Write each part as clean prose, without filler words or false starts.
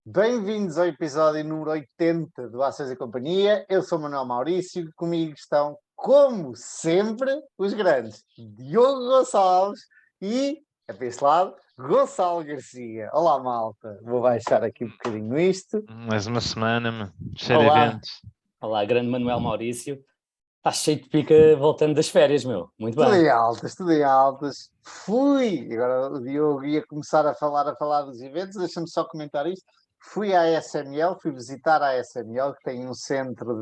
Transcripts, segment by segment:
Bem-vindos ao episódio número 80 do Ações e Companhia. Eu sou Manuel Maurício, comigo estão, como sempre, os grandes Diogo Gonçalves e, a para esse lado, Gonçalo Garcia. Olá, malta. Vou baixar aqui um bocadinho isto. Mais uma semana, cheio de Olá. eventos. Olá, grande Manuel Maurício. Está cheio de pica voltando das férias, meu. Muito Tudo bem. em altas, tudo em altas. Fui, agora o Diogo ia começar a falar dos eventos, deixa-me só comentar isto. Fui à SML, fui visitar a SML, que tem um centro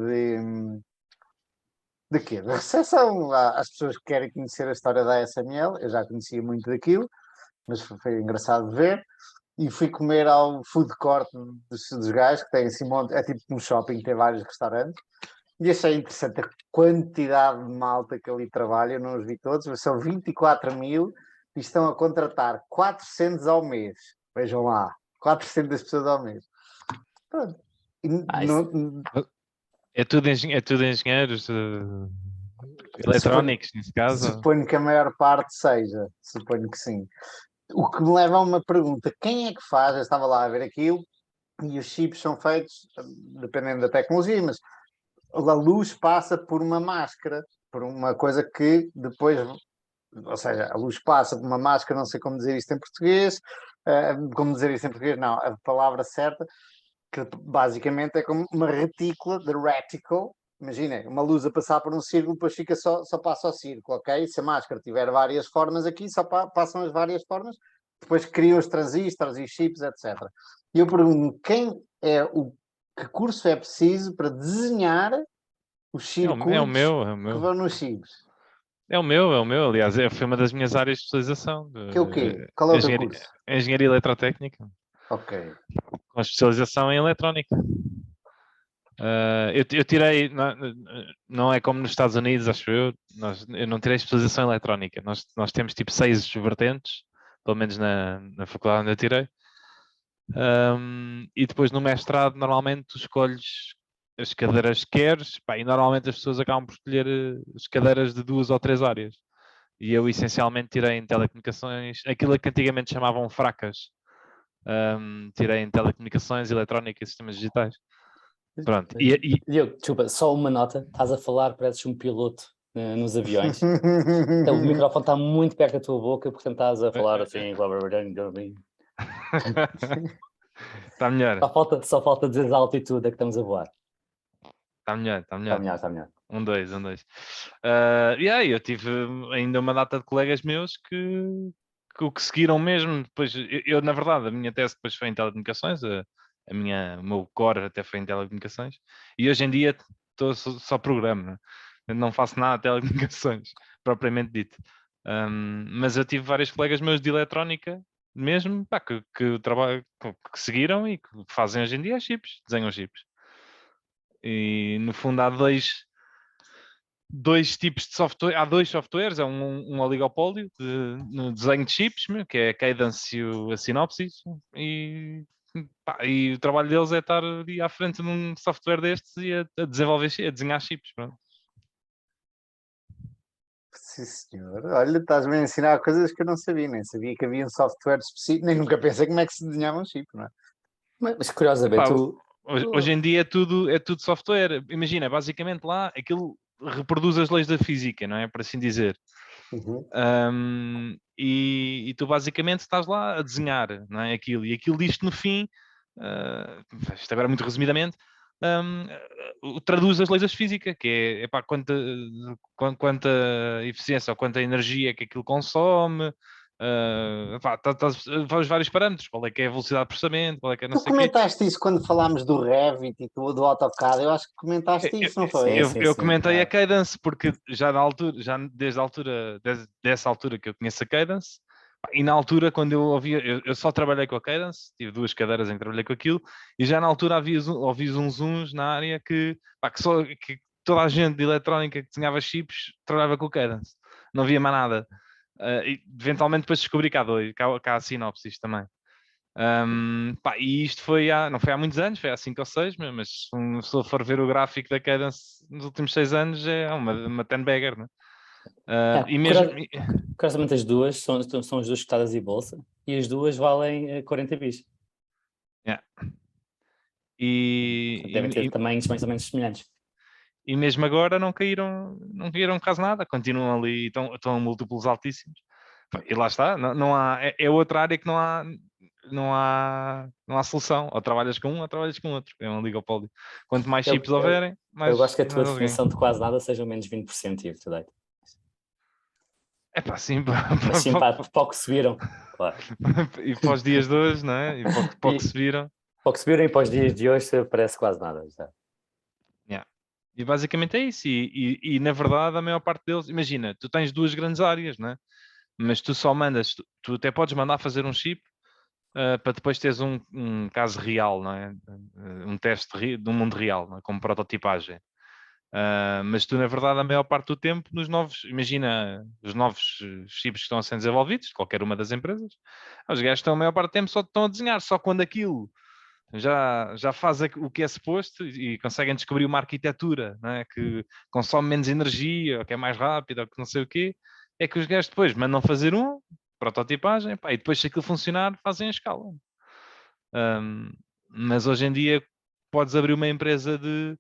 de quê? De recepção às pessoas que querem conhecer a história da SML. Eu já conhecia muito daquilo, mas foi engraçado de ver. E fui comer ao food court dos gajos, que tem assim, é tipo um shopping, tem vários restaurantes. E achei interessante a quantidade de malta que ali trabalha. Eu não os vi todos, mas são 24 mil e estão a contratar 400 ao mês. Vejam lá, 400 pessoas ao mês. Pronto. E É tudo engenheiros eletrónicos, nesse caso. suponho que a maior parte seja, suponho que sim. O que me leva a uma pergunta: quem é que faz? Eu estava lá a ver aquilo e os chips são feitos, dependendo da tecnologia, mas a luz passa por uma máscara, por uma coisa que depois, ou seja, a luz passa por uma máscara, não sei como dizer isto em português, como dizer isto em português, não, a palavra certa, que basicamente é como uma retícula, de reticle. Imaginem, uma luz a passar por um círculo, depois fica só passa ao círculo, ok? Se a máscara tiver várias formas aqui, só passam as várias formas, depois criam os transistores e os chips, etc. E eu pergunto, que curso é preciso para desenhar os circuitos É o meu. que vão nos chips? É o meu. Aliás, foi uma das minhas áreas de especialização. Que é o quê? Qual é o teu curso? Engenharia eletrotécnica. Ok. Com especialização em eletrónica. Eu tirei, não é como nos Estados Unidos, acho eu, eu não tirei especialização em eletrónica. Nós temos tipo 6 vertentes, pelo menos na faculdade onde eu tirei. E depois no mestrado, normalmente, tu escolhes as cadeiras que queres, pá, e normalmente as pessoas acabam por escolher as cadeiras de 2 ou 3 áreas. E eu essencialmente tirei em telecomunicações, aquilo que antigamente chamavam fracas. Tirei em telecomunicações, eletrónica e sistemas digitais. Pronto. Diogo, desculpa, só uma nota. Estás a falar, pareces um piloto nos aviões. Então, o microfone está muito perto da tua boca, portanto estás a falar assim. Está melhor. Só falta dizer a altitude a que estamos a voar. Está melhor. Está melhor. 1, 2. E aí, eu tive ainda uma data de colegas meus que o que seguiram mesmo. Depois, eu, na verdade, a minha tese depois foi em telecomunicações, o meu core até foi em telecomunicações, e hoje em dia estou só programa, né? Eu não faço nada de telecomunicações, propriamente dito. Mas eu tive vários colegas meus de eletrónica mesmo, pá, que seguiram e que fazem hoje em dia chips, desenham chips. E no fundo há dois tipos de software, há 2 softwares, é um oligopólio no desenho de chips, que é a Cadence e a Synopsys, e o trabalho deles é estar ali à frente de um software destes e a desenvolver, a desenhar chips. Pronto. Sim, senhor. Olha, estás-me a ensinar coisas que eu não sabia, nem sabia que havia um software específico, nem nunca pensei como é que se desenhava um chip, não é? Mas curiosamente, Hoje em dia é tudo software. Imagina, basicamente lá aquilo reproduz as leis da física, não é? Por assim dizer. Uhum. E tu basicamente estás lá a desenhar, não é? Aquilo. E aquilo diz-te no fim, isto agora muito resumidamente, traduz as leis da física, que é quanta eficiência ou quanta energia que aquilo consome, os vários parâmetros, qual é que é a velocidade de processamento, qual é que é não Tu sei o quê. comentaste isso quando falámos do Revit e do AutoCAD, eu acho que comentaste isso, não foi? Eu comentei a Cadence porque já dessa altura que eu conheço a Cadence, e na altura quando eu ouvia, eu só trabalhei com a Cadence, tive 2 cadeiras em que trabalhei com aquilo, e já na altura ouvi uns zooms na área que toda a gente de eletrónica que desenhava chips trabalhava com a Cadence, não havia mais nada. E eventualmente depois descobri que há a Synopsys também. E isto não foi há muitos anos, foi há 5 ou 6, mas se uma pessoa for ver o gráfico da Cadence nos últimos 6 anos, é uma ten-bagger, né? E mesmo... Curiosamente as duas são as duas cotadas em bolsa e as duas valem 40 bis. Yeah. Devem ter E tamanhos mais ou menos semelhantes. mesmo agora não caíram quase nada, continuam ali, estão a múltiplos altíssimos. E lá está, não há, é outra área que não há solução. Ou trabalhas com um, ou trabalhas com outro. É um oligopólio. Quanto mais chips houverem, mais. Eu gosto que a tua mais alguém. definição de quase nada seja menos 20% year to date. É pá, sim. Mas sim, para o que subiram. Claro. E para os dias de hoje, não é? E para o que se viram. Para o que subiram e para os dias de hoje parece quase nada. Já. Yeah. E basicamente é isso. E na verdade, a maior parte deles, imagina, tu tens duas grandes áreas, não é? Mas tu só mandas, tu até podes mandar fazer um chip para depois teres um caso real, não é? Um teste do mundo real, não é? Como prototipagem. Mas tu, na verdade, a maior parte do tempo, imagina os novos chips que estão a ser desenvolvidos, de qualquer uma das empresas, os gajos estão a maior parte do tempo só estão a desenhar, só quando aquilo já faz o que é suposto e conseguem descobrir uma arquitetura, não é? Que consome menos energia, ou que é mais rápida, ou que não sei o quê, é que os gajos depois mandam fazer prototipagem, pá, e depois se aquilo funcionar, fazem a escala. Mas hoje em dia podes abrir uma empresa de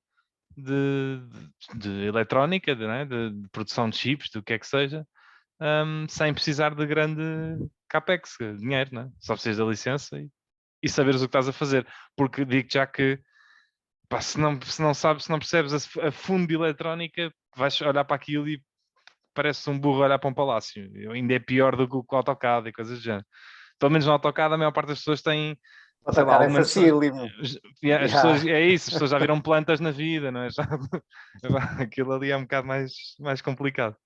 eletrónica, de produção de chips, do que é que seja, sem precisar de grande capex, dinheiro, não é? Só precisas da licença e saberes o que estás a fazer. Porque digo já que pá, se não sabes, se não percebes a fundo de eletrónica, vais olhar para aquilo e parece um burro olhar para um palácio. Ainda é pior do que o AutoCAD e coisas do género. Pelo menos no AutoCAD a maior parte das pessoas tem, sei lá, AutoCAD é alguma noção. facílimo. As pessoas, é isso, as pessoas já viram plantas na vida, não é? Aquilo ali é um bocado mais complicado.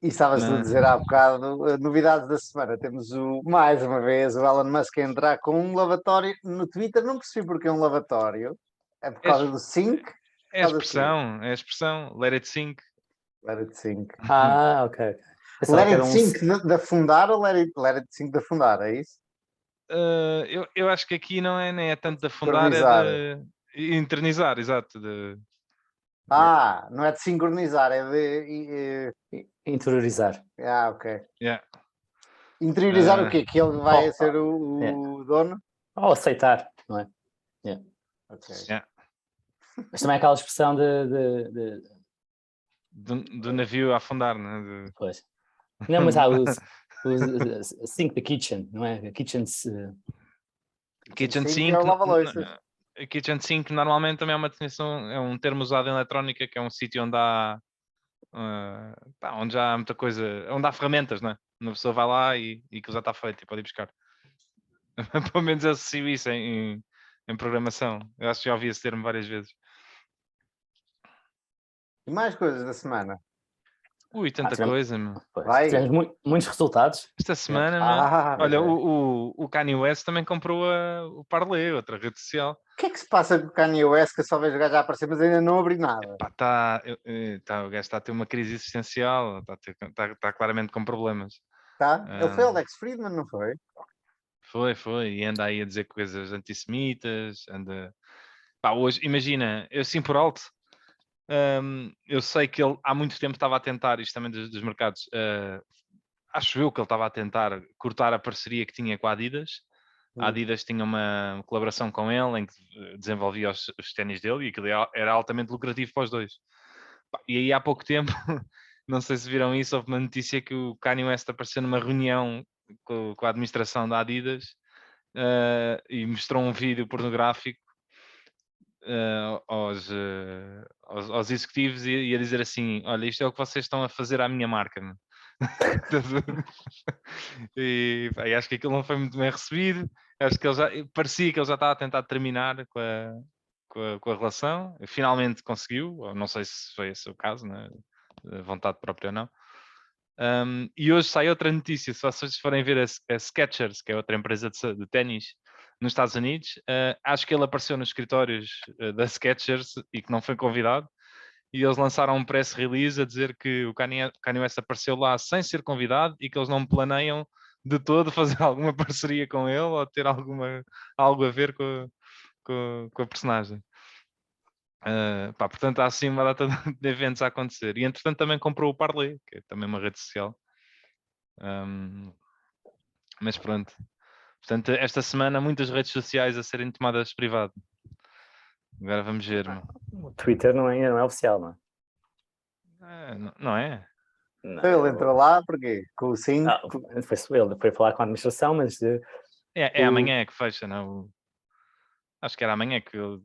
E estavas a dizer há bocado, novidades da semana. Temos mais uma vez o Elon Musk a entrar com um lavatório no Twitter. Não percebi porque é um lavatório. É por causa do sync? É a expressão, let it sink. Let it sink. Ok. Let it sink de afundar ou let it sink de afundar, é isso? Eu acho que aqui nem é tanto de afundar, Sincronizar. é de internizar, exato. Não é de sincronizar, é de. Interiorizar. Ok. Yeah. Interiorizar o quê? Que ele vai ser o dono? Ou aceitar, não é? Yeah. Ok. Yeah. Mas também aquela expressão do navio a afundar, não é? Pois. Não, mas há os sink the kitchen, não é? Kitchen Sink sink. é o lava-louças. Kitchen sink normalmente também é uma definição, é um termo usado em eletrónica, que é um sítio onde há onde há muita coisa, onde há ferramentas, não é? Uma pessoa vai lá e que já está feito e pode ir buscar. Pelo menos eu associo isso em programação. Eu acho que já ouvi esse termo várias vezes. E mais coisas da semana? Ui, tanta coisa, meu. Tivemos muitos resultados. Esta semana, olha, o Kanye West também comprou o Parler, outra rede social. O que é que se passa com o Kanye West, que eu só vejo o gajo a aparecer, mas ainda não abri nada? O gajo está a ter uma crise existencial, está claramente com problemas. Tá? Ele foi Alex Friedman, não foi? Foi, e anda aí a dizer coisas antissemitas, anda... Pá, hoje, imagina, eu assim por alto, eu sei que ele há muito tempo estava a tentar, isto também dos mercados, acho eu que ele estava a tentar cortar a parceria que tinha com a Adidas. A Adidas tinha uma colaboração com ele em que desenvolvia os ténis dele e aquilo era altamente lucrativo para os dois. E aí há pouco tempo, não sei se viram isso, houve uma notícia que o Kanye West apareceu numa reunião com a administração da Adidas e mostrou um vídeo pornográfico aos executivos e a dizer assim: olha, isto é o que vocês estão a fazer à minha marca. E acho que aquilo não foi muito bem recebido. Acho que parecia que ele já estava a tentar terminar com a relação. Finalmente conseguiu, ou não sei se foi esse o caso, né? Vontade própria ou não. E hoje sai outra notícia. Se vocês forem ver a Skechers, que é outra empresa de ténis nos Estados Unidos, acho que ele apareceu nos escritórios da Skechers e que não foi convidado. E eles lançaram um press release a dizer que o Kanye West apareceu lá sem ser convidado e que eles não planeiam de todo fazer alguma parceria com ele ou ter algo a ver com a personagem. Portanto, há assim uma data de eventos a acontecer. E entretanto também comprou o Parler, que é também uma rede social. Mas pronto. Portanto, esta semana muitas redes sociais a serem tomadas privado. Agora vamos ver. O Twitter não é oficial, não é? Não é? Não, Ele entrou lá, porque com o 5. ele foi falar com a administração, mas É amanhã que fecha, não? Acho que era amanhã que eu,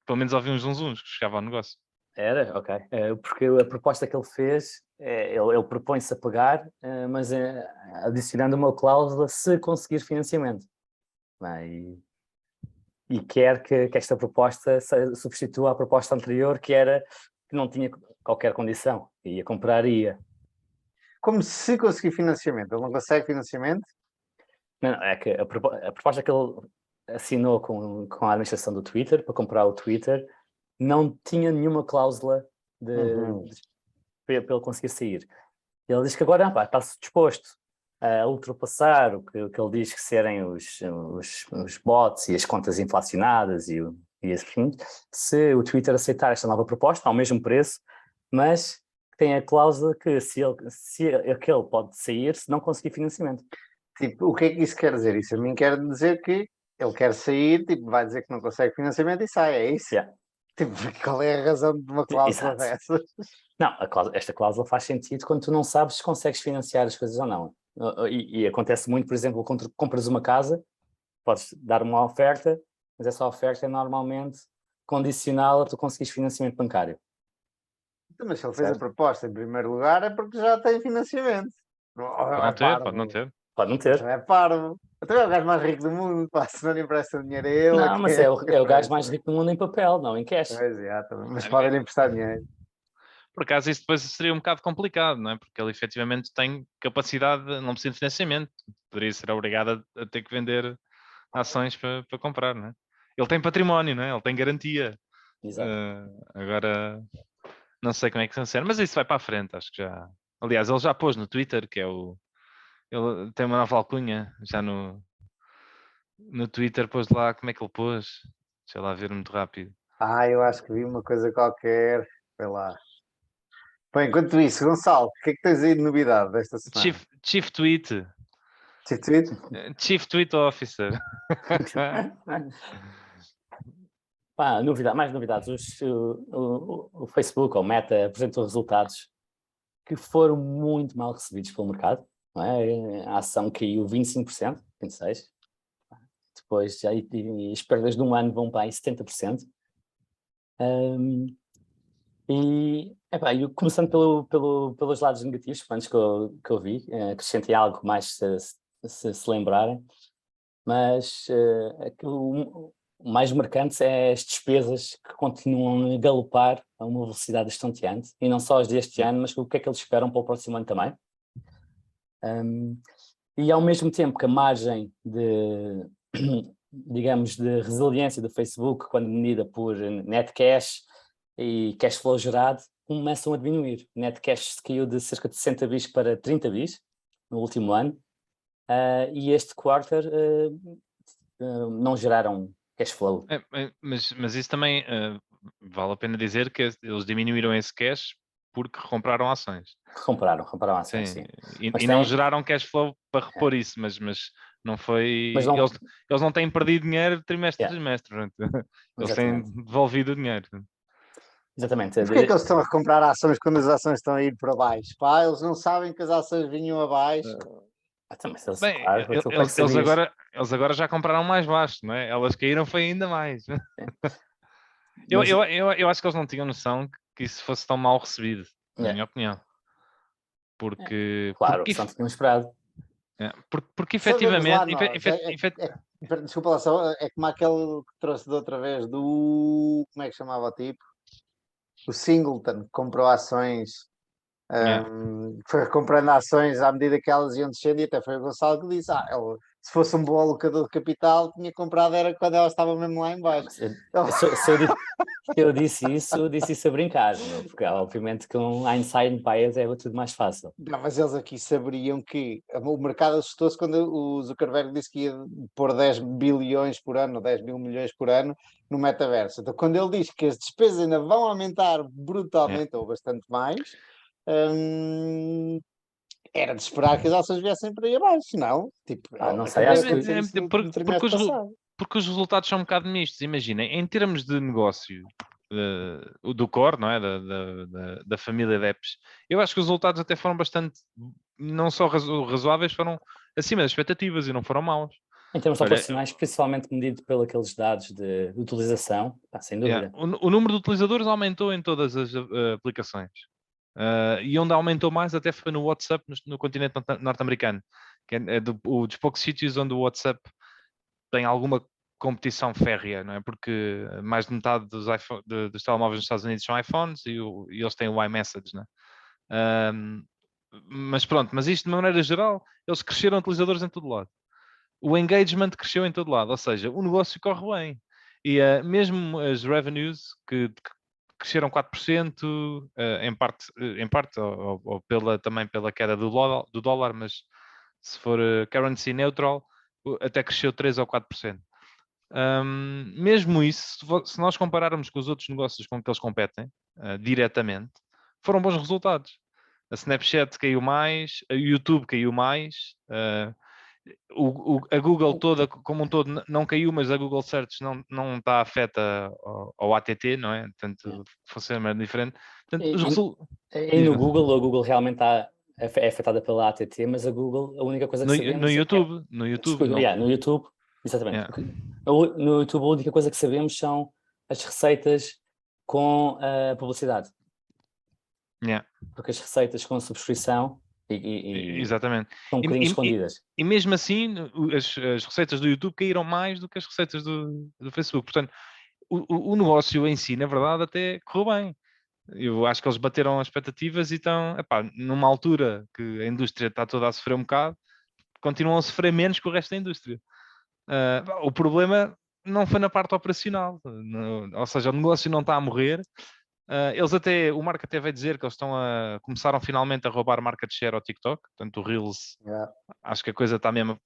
pelo menos ouvi uns zunzuns que chegava ao negócio. era, ok. Porque a proposta que ele fez, ele propõe-se a pagar, mas adicionando uma cláusula se conseguir financiamento. E quer que esta proposta substitua a proposta anterior, que não tinha qualquer condição, ia comprar e ia. Como se conseguir financiamento. Ele não consegue financiamento? Não, é que a proposta que ele assinou com a administração do Twitter, para comprar o Twitter, não tinha nenhuma cláusula para ele conseguir sair. Ele diz que agora está-se disposto a ultrapassar o que ele diz que serem os bots e as contas inflacionadas e assim, se o Twitter aceitar esta nova proposta ao mesmo preço, mas tem a cláusula que se ele pode sair se não conseguir financiamento. Tipo, o que é que isso quer dizer? Isso a mim quer dizer que ele quer sair, tipo, vai dizer que não consegue financiamento e sai, é isso? Yeah. Tipo, qual é a razão de uma cláusula Exato. dessas? Não, esta cláusula faz sentido quando tu não sabes se consegues financiar as coisas ou não. E acontece muito, por exemplo, quando compras uma casa, podes dar uma oferta, mas essa oferta é normalmente condicional a tu conseguires financiamento bancário. Mas se ele fez a proposta em primeiro lugar é porque já tem financiamento. Pode não ter. Pode não ter. Não é parvo. Até é o gajo mais rico do mundo, pá, se não lhe empresta dinheiro a ele. Não, mas é o gajo mais rico do mundo em papel, não em cash. Pois, mas pode lhe emprestar dinheiro. Por acaso isso depois seria um bocado complicado, não é? Porque ele efetivamente tem capacidade, não precisa de financiamento. Poderia ser obrigado a ter que vender ações para comprar, não é? Ele tem património, não é? Ele tem garantia. Exato. Agora, não sei como é que funciona, mas isso vai para a frente, acho que já... Aliás, ele já pôs no Twitter, que é o... Ele tem uma nova alcunha, já no Twitter pôs lá, como é que ele pôs? Deixa lá ver muito rápido. Eu acho que vi uma coisa qualquer. Vai lá. Bem, enquanto isso, Gonçalo, o que é que tens aí de novidade desta semana? Chief Tweet. Chief Tweet? Chief Tweet Officer. Mais novidades. O Facebook ou o Meta apresentou resultados que foram muito mal recebidos pelo mercado. Não é? A ação caiu 25%, 26%. Depois, e as perdas de um ano vão para aí 70%. Começando pelos lados negativos, antes que eu vi, acrescentem algo mais se lembrarem, mas o mais marcante é as despesas que continuam a galopar a uma velocidade estonteante, e não só as deste ano, mas o que é que eles esperam para o próximo ano também. E ao mesmo tempo que a margem digamos, de resiliência do Facebook, quando medida por net cash e cash flow gerado, começam a diminuir. Net cash caiu de cerca de 60 bis para 30 bis no último ano, e este quarter não geraram cash flow. Mas isso também vale a pena dizer que eles diminuíram esse cash porque compraram ações. Compraram ações, sim. E não geraram cash flow para repor isso, mas não foi... Mas não... Eles não têm perdido dinheiro trimestre a trimestre. Eles têm devolvido o dinheiro. Exatamente. Porquê é que eles estão a recomprar ações quando as ações estão a ir para baixo? Pá, eles não sabem que as ações vinham abaixo. Bem, eles agora já compraram mais baixo, não é? Elas caíram foi ainda mais. Eu acho que eles não tinham noção que isso fosse tão mal recebido, na minha opinião. Porque... Claro, porque não tínhamos esperado. Porque efetivamente... Desculpa lá só, é como aquele que trouxe de outra vez do... Como é que chamava o tipo? O Singleton, que comprou ações... Foi comprando ações à medida que elas iam descendo, e até foi o Gonçalo que disse: se fosse um bom alocador de capital, tinha comprado era quando elas estavam mesmo lá em baixo. Eu disse isso a brincar, porque obviamente com hindsight bias é tudo mais fácil. Não, mas eles aqui saberiam que o mercado assustou-se quando o Zuckerberg disse que ia pôr 10 bilhões por ano, 10 mil milhões por ano no metaverso. Então, quando ele diz que as despesas ainda vão aumentar brutalmente ou bastante mais, era de esperar que as ações viessem para aí abaixo, não? Tipo, não sei, acabou acho de que- acontecer isso no trimestre passado. porque os resultados são um bocado mistos. Imaginem, em termos de negócio do core, não é? Da família de apps, eu acho que os resultados até foram bastante, não só razoáveis, foram acima das expectativas e não foram maus. Em termos Olha, operacionais, principalmente medido pelos aqueles dados de utilização, sem dúvida. o número de utilizadores aumentou em todas as aplicações. E onde aumentou mais até foi no WhatsApp no continente norte-americano, que é dos poucos sítios onde o WhatsApp tem alguma competição férrea, não é? Porque mais de metade dos telemóveis nos Estados Unidos são iPhones e eles têm o iMessage, não é? Mas pronto, mas isto de maneira geral, eles cresceram utilizadores em todo lado. O engagement cresceu em todo lado, ou seja, o negócio corre bem. E mesmo as revenues que cresceram 4%, em parte ou também pela queda do dólar, mas se for currency neutral, até cresceu 3 ou 4%. Mesmo isso, se nós compararmos com os outros negócios com que eles competem, diretamente, foram bons resultados. A Snapchat caiu mais, a YouTube caiu mais, a Google toda, como um todo, não caiu, mas a Google Search não está afeta ao ATT, não é? Portanto, funciona diferente. Portanto, E no Google, a Google realmente é afetada pela ATT, mas a Google, a única coisa que sabemos no YouTube, no YouTube, exatamente. Yeah. No YouTube, a única coisa que sabemos são as receitas com a publicidade. Yeah. Porque as receitas com a subscrição exatamente. são um bocadinho escondidas. E mesmo assim, as receitas do YouTube caíram mais do que as receitas do Facebook. Portanto, o negócio em si, na verdade, até correu bem. Eu acho que eles bateram as expectativas e estão, numa altura que a indústria está toda a sofrer um bocado, continuam a sofrer menos que o resto da indústria. O problema não foi na parte operacional, ou seja, o negócio não está a morrer. O Mark até veio dizer que eles começaram finalmente a roubar market share ao TikTok, portanto o Reels, acho que a coisa está mesmo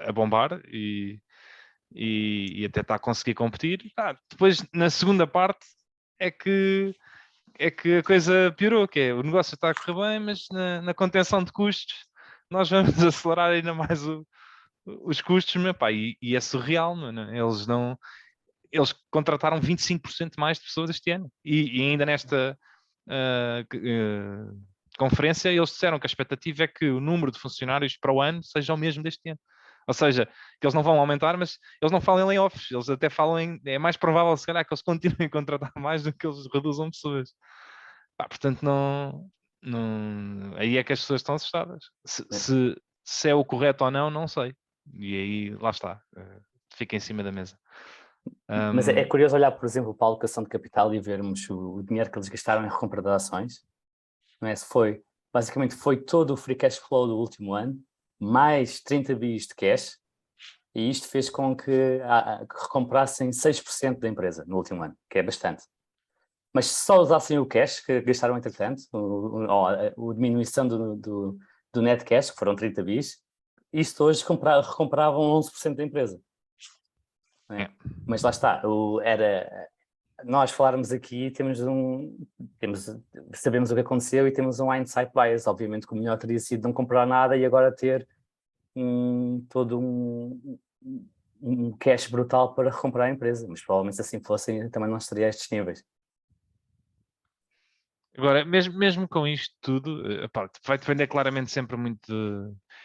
a bombar e até está a conseguir competir. Depois, na segunda parte, é que a coisa piorou, que é o negócio está a correr bem, mas na contenção de custos nós vamos acelerar ainda mais os custos, e é surreal, não é? Eles contrataram 25% mais de pessoas este ano. E ainda nesta conferência, eles disseram que a expectativa é que o número de funcionários para o ano seja o mesmo deste ano. Ou seja, que eles não vão aumentar, mas eles não falam em layoffs. Eles até falam é mais provável, se calhar, que eles continuem a contratar mais do que eles reduzam pessoas. Portanto, aí é que as pessoas estão assustadas. Se é o correto ou não sei. E aí, lá está. Fica em cima da mesa. Mas é curioso olhar, por exemplo, para a alocação de capital e vermos o dinheiro que eles gastaram em recompra de ações. Não é? Basicamente foi todo o free cash flow do último ano, mais 30 bis de cash, e isto fez com que recomprassem 6% da empresa no último ano, que é bastante. Mas se só usassem o cash que gastaram entretanto, a diminuição do net cash, que foram 30 bis, isto hoje recompravam 11% da empresa. É. Mas lá está, nós falarmos aqui, sabemos o que aconteceu e temos um hindsight bias. Obviamente que o melhor teria sido não comprar nada e agora ter todo um cash brutal para recomprar a empresa, mas provavelmente se assim fossem também não estaria a estes níveis. Agora, mesmo com isto tudo, vai depender claramente sempre muito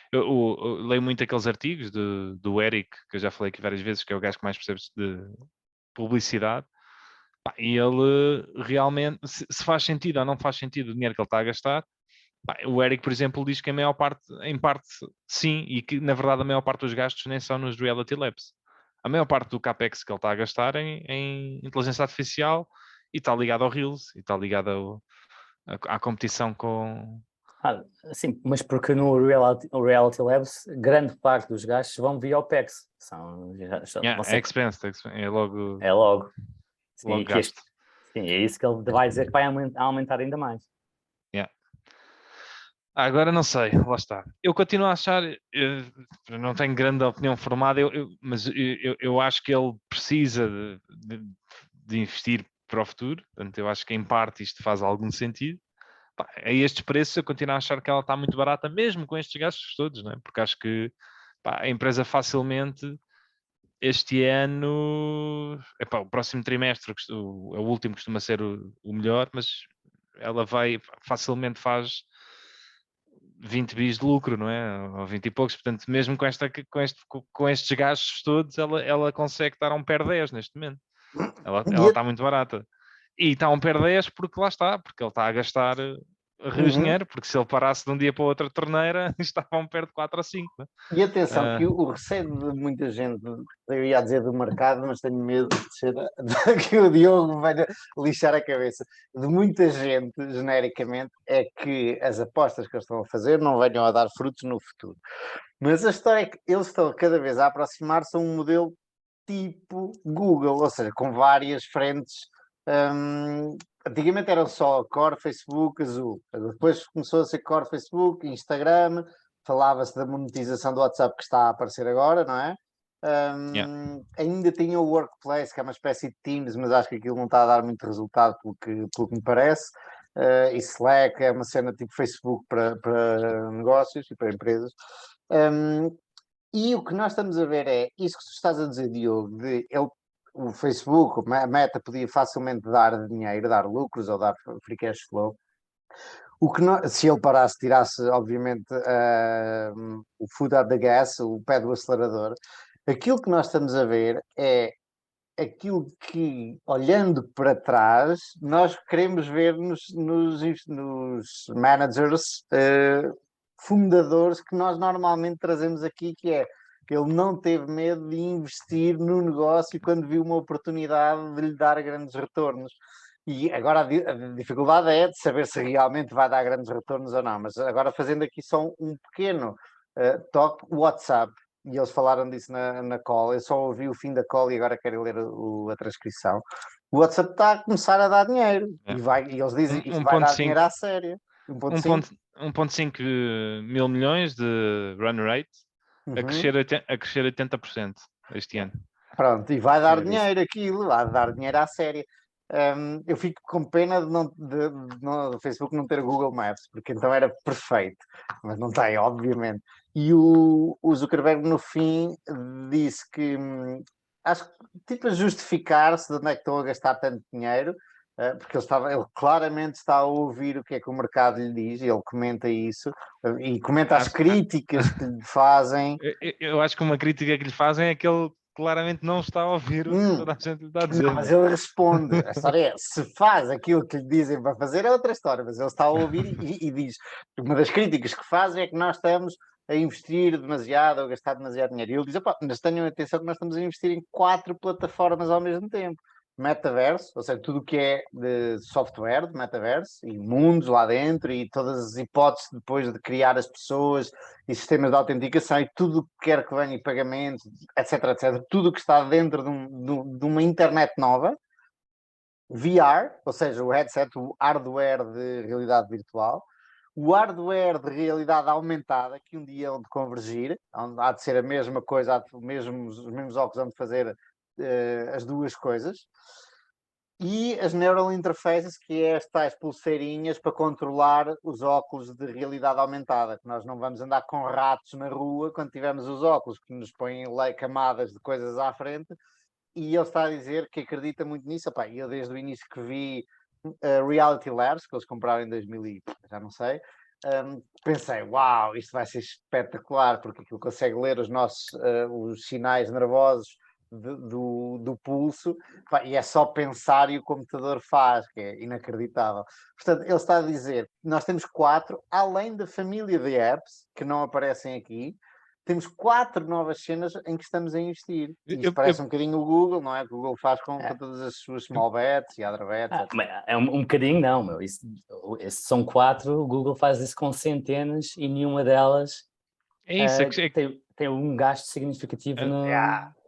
eu leio muito aqueles artigos do Eric, que eu já falei aqui várias vezes, que é o gajo que mais percebe de publicidade, e ele realmente, se faz sentido ou não faz sentido o dinheiro que ele está a gastar, o Eric, por exemplo, diz que em parte, sim, e que na verdade a maior parte dos gastos nem são nos Reality Labs. A maior parte do CAPEX que ele está a gastar em inteligência artificial e está ligado ao Reels, e está ligado à competição com... Sim, mas porque no Reality Labs grande parte dos gastos vão via OPEX. É expense, é logo... É logo. Sim, logo gasto. Sim, é isso que ele vai dizer que vai aumentar ainda mais. Agora não sei, lá está. Eu continuo a achar, não tenho grande opinião formada, mas eu acho que ele precisa de investir para o futuro, portanto eu acho que em parte isto faz algum sentido, pá, a estes preços eu continuo a achar que ela está muito barata, mesmo com estes gastos todos, não é? Porque acho que pá, a empresa facilmente este ano, epá, o próximo trimestre, o último costuma ser o melhor, mas ela facilmente faz 20 bis de lucro, não é? Ou 20 e poucos, portanto, mesmo com estes gastos todos, ela consegue estar a um PER 10 neste momento. Ela E está muito barata. E está a um PER 10 porque lá está, porque ele está a gastar rios de Uhum. dinheiro, porque se ele parasse de um dia para o outro a torneira, estava a um PER de 4 a 5. Não é? E atenção, que o receio de muita gente, eu ia dizer do mercado, mas tenho medo que o Diogo venha lixar a cabeça. De muita gente, genericamente, é que as apostas que eles estão a fazer não venham a dar frutos no futuro. Mas a história é que eles estão cada vez a aproximar-se a um modelo tipo Google, ou seja, com várias frentes. Antigamente eram só Core, Facebook, Azul. Depois começou a ser Core, Facebook, Instagram. Falava-se da monetização do WhatsApp que está a aparecer agora, não é? Yeah. Ainda tinha o Workplace, que é uma espécie de Teams, mas acho que aquilo não está a dar muito resultado, pelo que me parece. E Slack é uma cena tipo Facebook para negócios e para empresas. E o que nós estamos a ver é isso que tu estás a dizer, Diogo, o Facebook, a Meta podia facilmente dar dinheiro, dar lucros ou dar free cash flow. Se ele parasse, tirasse, obviamente, o foot out the gas, o pé do acelerador, aquilo que nós estamos a ver é aquilo que, olhando para trás, nós queremos ver nos managers, fundadores que nós normalmente trazemos aqui, que é que ele não teve medo de investir no negócio quando viu uma oportunidade de lhe dar grandes retornos. E agora a dificuldade é de saber se realmente vai dar grandes retornos ou não. Mas agora fazendo aqui só um pequeno toque, o WhatsApp, e eles falaram disso na call, eu só ouvi o fim da call e agora quero ler a transcrição. O WhatsApp está a começar a dar dinheiro e eles dizem que isto vai dar dinheiro à séria. 1,5 mil milhões de run rate a crescer 80% este ano. Pronto, e vai dar dinheiro aquilo, vai dar dinheiro à séria. Eu fico com pena do Facebook não ter Google Maps, porque então era perfeito, mas não tem, obviamente. E o Zuckerberg no fim disse que acho que tipo a justificar-se de onde é que estão a gastar tanto dinheiro, porque ele claramente está a ouvir o que é que o mercado lhe diz, e ele comenta isso, e comenta as críticas que lhe fazem. Eu acho que uma crítica que lhe fazem é que ele claramente não está a ouvir o que toda a gente lhe está a dizer. Não, mas ele responde. A história é, se faz aquilo que lhe dizem para fazer é outra história, mas ele está a ouvir e diz, uma das críticas que fazem é que nós estamos a investir demasiado ou a gastar demasiado dinheiro. E ele diz, mas tenham atenção que nós estamos a investir em 4 plataformas ao mesmo tempo. Metaverso, ou seja, tudo o que é de software de metaverso e mundos lá dentro e todas as hipóteses depois de criar as pessoas e sistemas de autenticação e tudo o que quer que venha e pagamentos, etc, tudo o que está dentro de uma internet nova, VR, ou seja, o headset, o hardware de realidade virtual, o hardware de realidade aumentada, que um dia hão de convergir, há de ser a mesma coisa, os mesmos óculos hão de fazer as duas coisas, e as neural interfaces, que é as tais pulseirinhas para controlar os óculos de realidade aumentada, que nós não vamos andar com ratos na rua quando tivermos os óculos que nos põem camadas de coisas à frente, e ele está a dizer que acredita muito nisso. Epá, eu desde o início que vi Reality Labs, que eles compraram em 2000 já não sei, pensei, uau, isto vai ser espetacular, porque aquilo consegue ler os sinais nervosos do pulso, pá, e é só pensar e o computador faz, que é inacreditável. Portanto, ele está a dizer, nós temos 4, além da família de apps, que não aparecem aqui, temos 4 novas cenas em que estamos a investir. Isto parece um bocadinho o Google, não é? O Google faz com todas as suas small bets e other bets. É um bocadinho, não, meu. Isso são 4, o Google faz isso com centenas e nenhuma delas tem um gasto significativo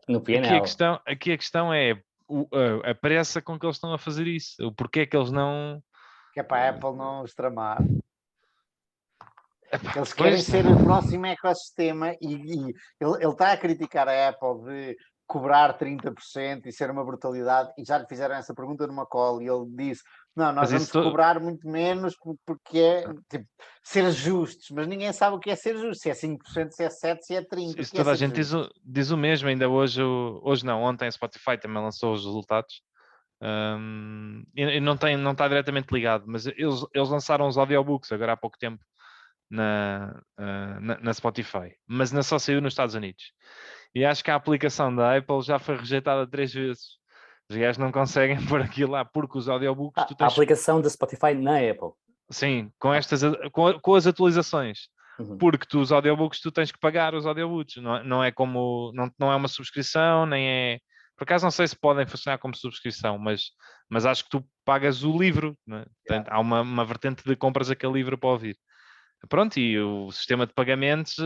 no PNL. Aqui a questão é a pressa com que eles estão a fazer isso. O porquê que eles não... Que é para a Apple não os tramar. Eles querem ser o próximo ecossistema e ele está a criticar a Apple de cobrar 30% e ser uma brutalidade, e já lhe fizeram essa pergunta numa call e ele disse, não, nós vamos cobrar muito menos porque é tipo, ser justos, mas ninguém sabe o que é ser justo, se é 5%, se é 7%, se é 30%. Isso toda a gente diz o mesmo, ainda hoje não, ontem a Spotify também lançou os resultados. E não está diretamente ligado, mas eles lançaram os audiobooks agora há pouco tempo na Spotify, mas não só saiu nos Estados Unidos. E acho que a aplicação da Apple já foi rejeitada 3 vezes. Os gajos não conseguem pôr aquilo lá, porque os audiobooks... A aplicação da Spotify na Apple. Sim, com as atualizações. Porque os audiobooks tu tens que pagar os audiobooks. Não é como... Não é uma subscrição, nem é... Por acaso não sei se podem funcionar como subscrição, mas acho que tu pagas o livro. Né? Há uma vertente de compras aquele livro para ouvir. Pronto, e o sistema de pagamentos,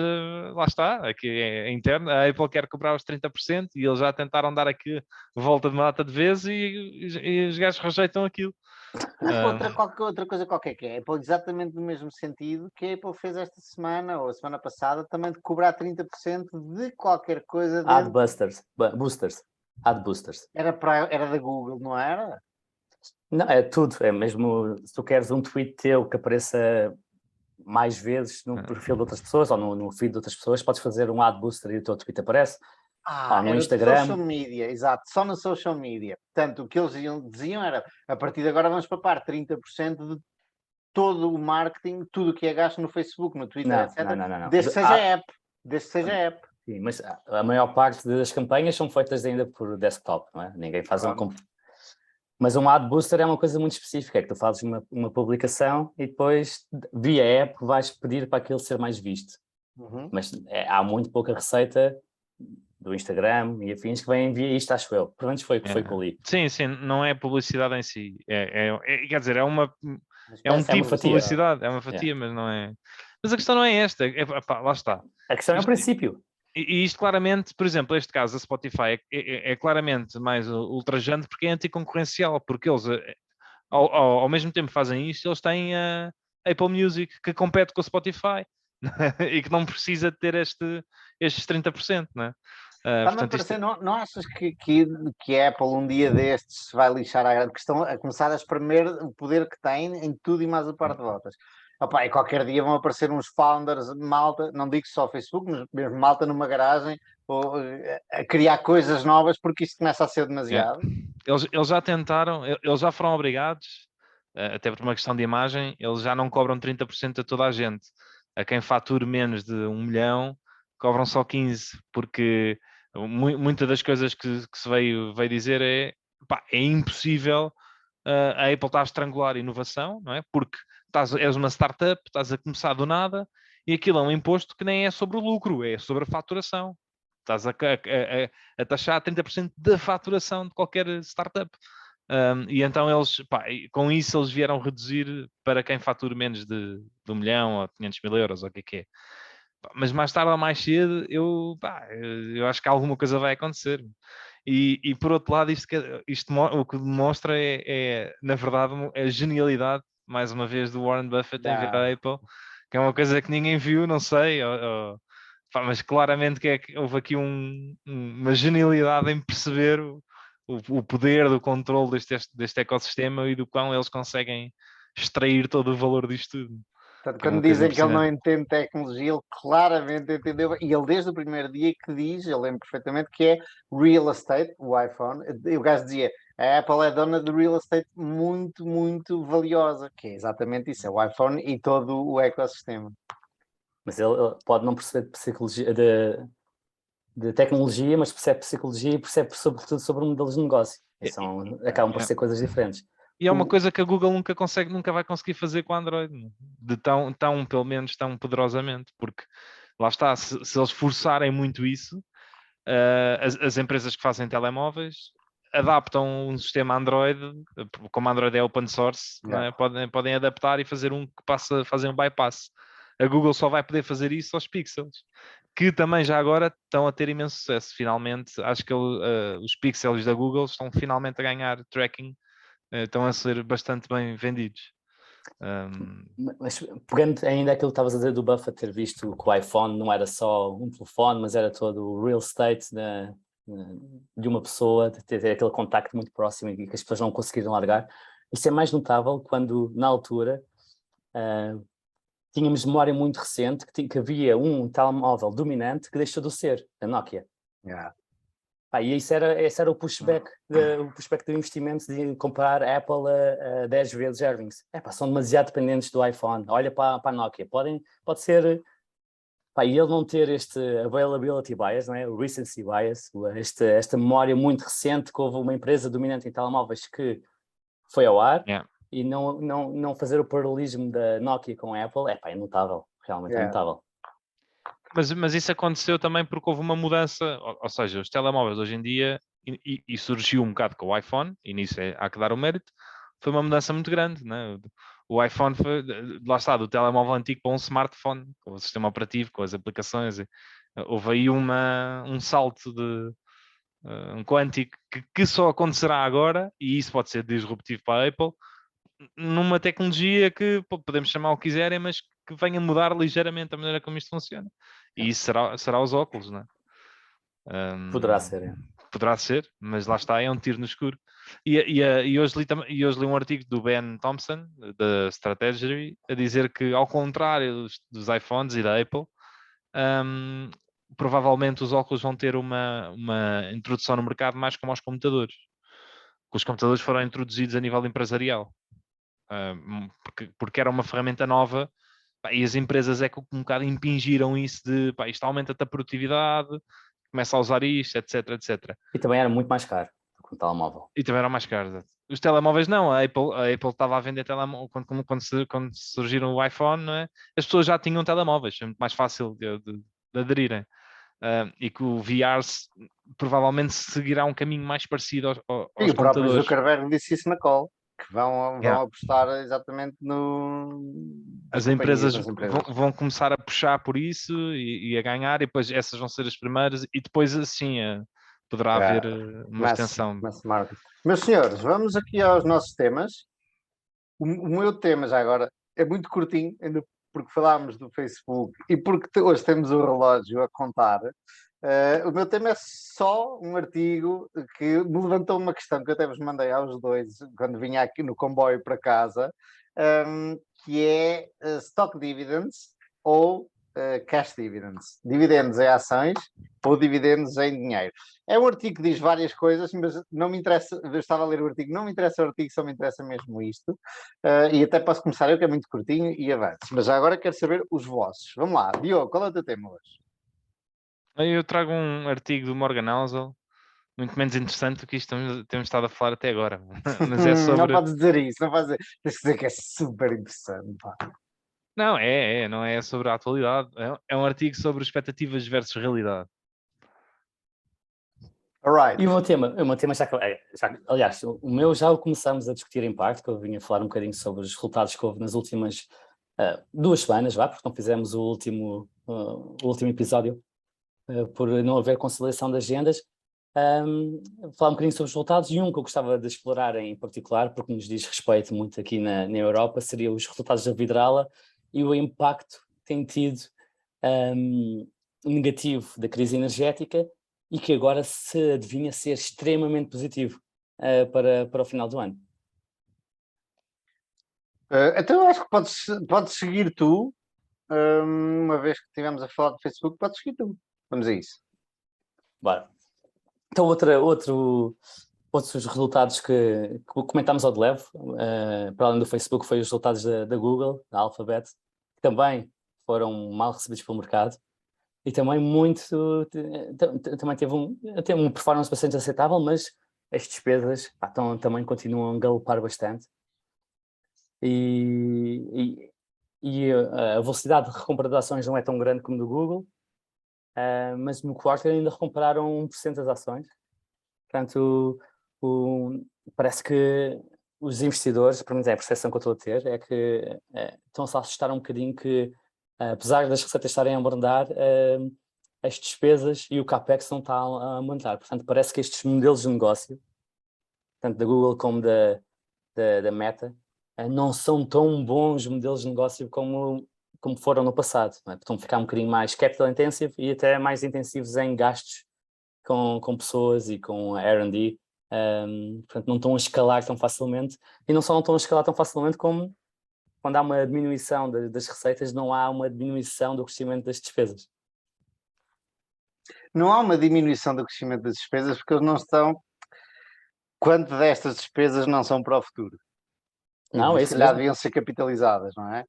lá está, aqui é interno, a Apple quer cobrar os 30% e eles já tentaram dar aqui volta de uma data de vezes e os gajos rejeitam aquilo. Outra coisa qualquer que é, Apple exatamente no mesmo sentido que a Apple fez esta semana ou a semana passada, também de cobrar 30% de qualquer coisa. Ad boosters. Era da Google, não era? Não, é tudo, é mesmo, se tu queres um tweet teu que apareça mais vezes no perfil de outras pessoas ou no feed de outras pessoas, podes fazer um ad booster e o teu tweet aparece. No Instagram. Social media, exato, só no social media. Portanto, o que eles diziam era, a partir de agora vamos papar 30% de todo o marketing, tudo o que é gasto no Facebook, no Twitter, etc. Não. Desde que seja app. Desde que seja app. Sim, mas a maior parte das campanhas são feitas ainda por desktop, não é? Ninguém faz Mas um ad booster é uma coisa muito específica, é que tu fazes uma publicação e depois, via app, vais pedir para aquilo ser mais visto. Mas há muito pouca receita do Instagram e afins que vêm via isto, acho eu. Pelo menos foi o que foi que eu li. Sim, não é publicidade em si. Quer dizer, é um tipo de publicidade, é uma fatia, mas não é... Mas a questão não é esta, lá está. A questão é o princípio. E isto claramente, por exemplo, este caso, a Spotify é claramente mais ultrajante porque é anticoncorrencial, porque eles, ao mesmo tempo fazem isto, eles têm a Apple Music, que compete com o Spotify, e que não precisa ter estes 30%, não é? Portanto, não achas que a Apple um dia destes vai lixar a grande questão, a começar a espremer o poder que tem em tudo e mais a parte de voltas? E qualquer dia vão aparecer uns founders, malta, não digo só Facebook, mas mesmo malta numa garagem, ou a criar coisas novas, porque isto começa a ser demasiado. Eles já tentaram, eles já foram obrigados, até por uma questão de imagem, eles já não cobram 30% a toda a gente. A quem fature menos de 1 milhão, cobram só 15%, porque muitas das coisas que se veio dizer é impossível a Apple estar a estrangular a inovação, não é? Porque és uma startup, estás a começar do nada e aquilo é um imposto que nem é sobre o lucro, é sobre a faturação. Estás a taxar 30% da faturação de qualquer startup. E então eles, com isso eles vieram reduzir para quem fatura menos de 1 milhão ou 500 mil euros, ou o que é. Mas mais tarde ou mais cedo, eu acho que alguma coisa vai acontecer. E por outro lado, isto o que demonstra é, na verdade, a genialidade, mais uma vez, do Warren Buffett em ver a Apple, que é uma coisa que ninguém viu, não sei, mas claramente que houve aqui uma genialidade em perceber o poder do controle deste ecossistema e do quão eles conseguem extrair todo o valor disto tudo. Portanto, quando dizem que ele não entende tecnologia, ele claramente entendeu. E ele, desde o primeiro dia que diz, eu lembro perfeitamente, que é real estate, o iPhone. E o gajo dizia, a Apple é dona de real estate muito, muito valiosa, que é exatamente isso, é o iPhone e todo o ecossistema. Mas ele pode não perceber de psicologia, de tecnologia, mas percebe psicologia e percebe sobretudo sobre modelos de negócio. Acabam por ser coisas diferentes. E é uma coisa que a Google nunca vai conseguir fazer com a Android, de pelo menos tão poderosamente, porque lá está, se eles forçarem muito isso, as empresas que fazem telemóveis adaptam um sistema Android, como a Android é open source, não é? Podem adaptar e fazer fazer um bypass. A Google só vai poder fazer isso aos pixels, que também já agora estão a ter imenso sucesso. Finalmente, acho que os pixels da Google estão finalmente a ganhar tracking, estão a ser bastante bem vendidos. Mas pegando ainda aquilo que estavas a dizer do Buffett ter visto que o iPhone não era só um telefone, mas era todo o real estate de uma pessoa, de ter aquele contacto muito próximo e que as pessoas não conseguiram largar. Isso é mais notável quando, na altura, tínhamos memória muito recente que havia um telemóvel dominante que deixou de ser, a Nokia. Yeah. E esse era o pushback do investimento de comprar Apple a 10 vezes earnings. São demasiado dependentes do iPhone. Olha para a Nokia. Pode ser... e ele não ter este availability bias, não é? O recency bias, esta memória muito recente que houve uma empresa dominante em telemóveis que foi ao ar, e não fazer o paralelismo da Nokia com a Apple, é notável. Realmente é notável. Mas isso aconteceu também porque houve uma mudança, ou seja, os telemóveis hoje em dia, e surgiu um bocado com o iPhone, e nisso há que dar o mérito, foi uma mudança muito grande, né? O iPhone foi, lá está, do telemóvel antigo para um smartphone, com o sistema operativo, com as aplicações, houve aí um salto um quântico que só acontecerá agora, e isso pode ser disruptivo para a Apple, numa tecnologia que podemos chamar o que quiserem, mas que venha mudar ligeiramente a maneira como isto funciona. E isso será os óculos, não é? Poderá ser. Poderá ser, mas lá está, é um tiro no escuro. E hoje li um artigo do Ben Thompson, da Strategy, a dizer que, ao contrário dos iPhones e da Apple, provavelmente os óculos vão ter uma introdução no mercado mais como aos computadores. Os computadores foram introduzidos a nível empresarial. Porque era uma ferramenta nova, e as empresas é que um bocado impingiram isso de isto aumenta-te a produtividade, começa a usar isto, etc, etc. E também era muito mais caro do que um telemóvel. E também era mais caro. Os telemóveis não, a Apple estava a vender telemóveis quando surgiram o iPhone, não é? As pessoas já tinham telemóveis, é muito mais fácil de aderirem. E que o VR provavelmente seguirá um caminho mais parecido aos E o próprio computadores. Zuckerberg disse isso na call, que vão apostar exatamente as empresas vão começar a puxar por isso e a ganhar, e depois essas vão ser as primeiras, e depois assim poderá haver uma extensão. Meus senhores, vamos aqui aos nossos temas. O meu tema já agora é muito curtinho, ainda porque falámos do Facebook e porque hoje temos o relógio a contar. O meu tema é só um artigo que me levantou uma questão que eu até vos mandei aos dois quando vinha aqui no comboio para casa, que é stock dividends ou cash dividends. Dividendos em ações ou dividendos em dinheiro. É um artigo que diz várias coisas, mas não me interessa, eu estava a ler o artigo, não me interessa o artigo, só me interessa mesmo isto. E até posso começar eu, que é muito curtinho, e avanço. Mas já agora quero saber os vossos. Vamos lá, Diogo, qual é o teu tema hoje? Eu trago um artigo do Morgan Housel, muito menos interessante do que isto temos estado a falar até agora. Mas é sobre... Não podes dizer isso, não podes dizer. Tens que dizer que é super interessante. Pá. Não, não é sobre a atualidade. É um artigo sobre expectativas versus realidade. Alright. E o meu tema aliás, o meu já o começamos a discutir em parte, que eu vinha falar um bocadinho sobre os resultados que houve nas últimas 2 semanas, porque não fizemos o último episódio por não haver conciliação de agendas. Falar um bocadinho sobre os resultados, e um que eu gostava de explorar em particular, porque nos diz respeito muito aqui na Europa, seria os resultados da Vidrala e o impacto que tem tido negativo da crise energética e que agora se adivinha ser extremamente positivo para o final do ano. Então eu acho que podes seguir tu, uma vez que estivemos a falar do Facebook, podes seguir tu. Vamos a isso. Bora. Então outros resultados que comentámos ao de leve, para além do Facebook, foi os resultados da Google, da Alphabet, que também foram mal recebidos pelo mercado. E também também teve uma performance bastante aceitável, mas as despesas também continuam a galopar bastante. E a velocidade de recompra de ações não é tão grande como do Google, mas no quarto ainda recompraram 1% das ações. Portanto, parece que os investidores, para mim é a percepção que eu estou a ter, é que estão-se a assustar um bocadinho que, apesar das receitas estarem a abrandar, as despesas e o CAPEX não estão a aumentar. Portanto, parece que estes modelos de negócio, tanto da Google como da Meta, não são tão bons modelos de negócio como foram no passado. Não é? Estão a ficar um bocadinho mais capital intensive e até mais intensivos em gastos com pessoas e com R&D, portanto não estão a escalar tão facilmente, e não só não estão a escalar tão facilmente, como quando há uma diminuição das receitas, não há uma diminuição do crescimento das despesas. Não há uma diminuição do crescimento das despesas porque eles não estão... Quanto destas despesas não são para o futuro? Não, é Se isso calhar mesmo. deviam ser capitalizadas, não é?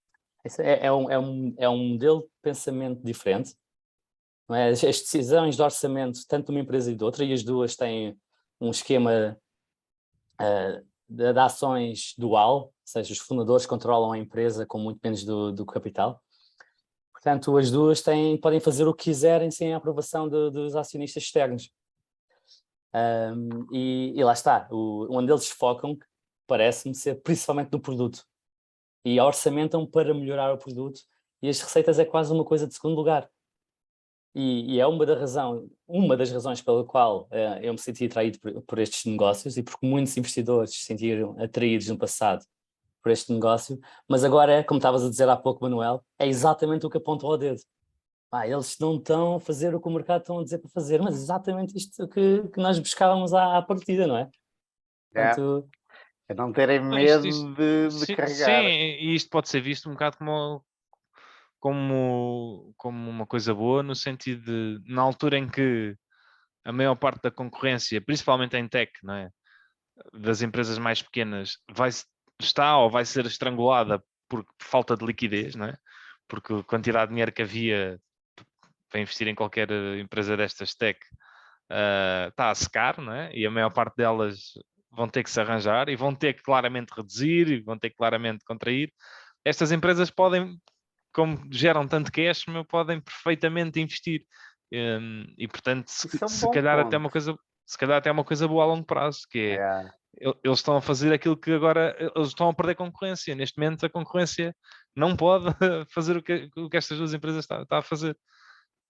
Isso é um modelo de pensamento diferente. Não é? As decisões de orçamento, tanto de uma empresa e de outra, e as duas têm um esquema de ações dual, ou seja, os fundadores controlam a empresa com muito menos do capital. Portanto, as duas podem fazer o que quiserem sem a aprovação dos acionistas externos. E lá está, onde eles focam, parece-me ser principalmente no produto. E orçamentam para melhorar o produto, e as receitas é quase uma coisa de segundo lugar. E é uma das razões pela qual eu me senti atraído por estes negócios, e porque muitos investidores se sentiram atraídos no passado por este negócio, mas agora, como estavas a dizer há pouco, Manuel, é exatamente o que apontou ao dedo. Eles não estão a fazer o que o mercado estão a dizer para fazer, mas exatamente isto que nós buscávamos à partida, não é? Portanto, É não terem medo de carregar. Sim, e isto pode ser visto um bocado como uma coisa boa, no sentido de, na altura em que a maior parte da concorrência, principalmente em tech, não é? Das empresas mais pequenas, está ou vai ser estrangulada por falta de liquidez, não é? Porque a quantidade de dinheiro que havia para investir em qualquer empresa destas tech está a secar, não é? E a maior parte delas vão ter que se arranjar e vão ter que claramente reduzir e vão ter que claramente contrair. Estas empresas podem, como geram tanto cash, podem perfeitamente investir. E portanto, se calhar até é uma coisa boa a longo prazo, que é eles estão a fazer aquilo que agora eles estão a perder concorrência. Neste momento a concorrência não pode fazer o que estas duas empresas estão a fazer.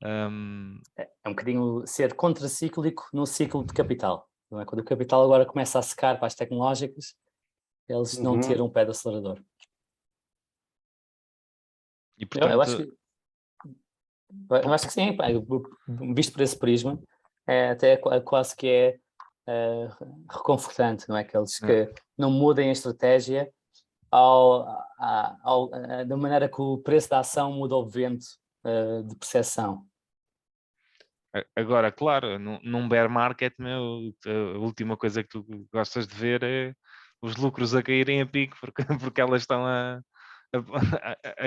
É um bocadinho ser contracíclico no ciclo de capital, não é? Quando o capital agora começa a secar para as tecnológicas, eles não tiram o pé do acelerador. E portanto... eu acho que sim, visto por esse prisma, até quase que é reconfortante, não é? Que eles que não mudem a estratégia da maneira que o preço da ação muda o vento de percepção. Agora, claro, num bear market, a última coisa que tu gostas de ver é os lucros a caírem a pico, porque elas estão a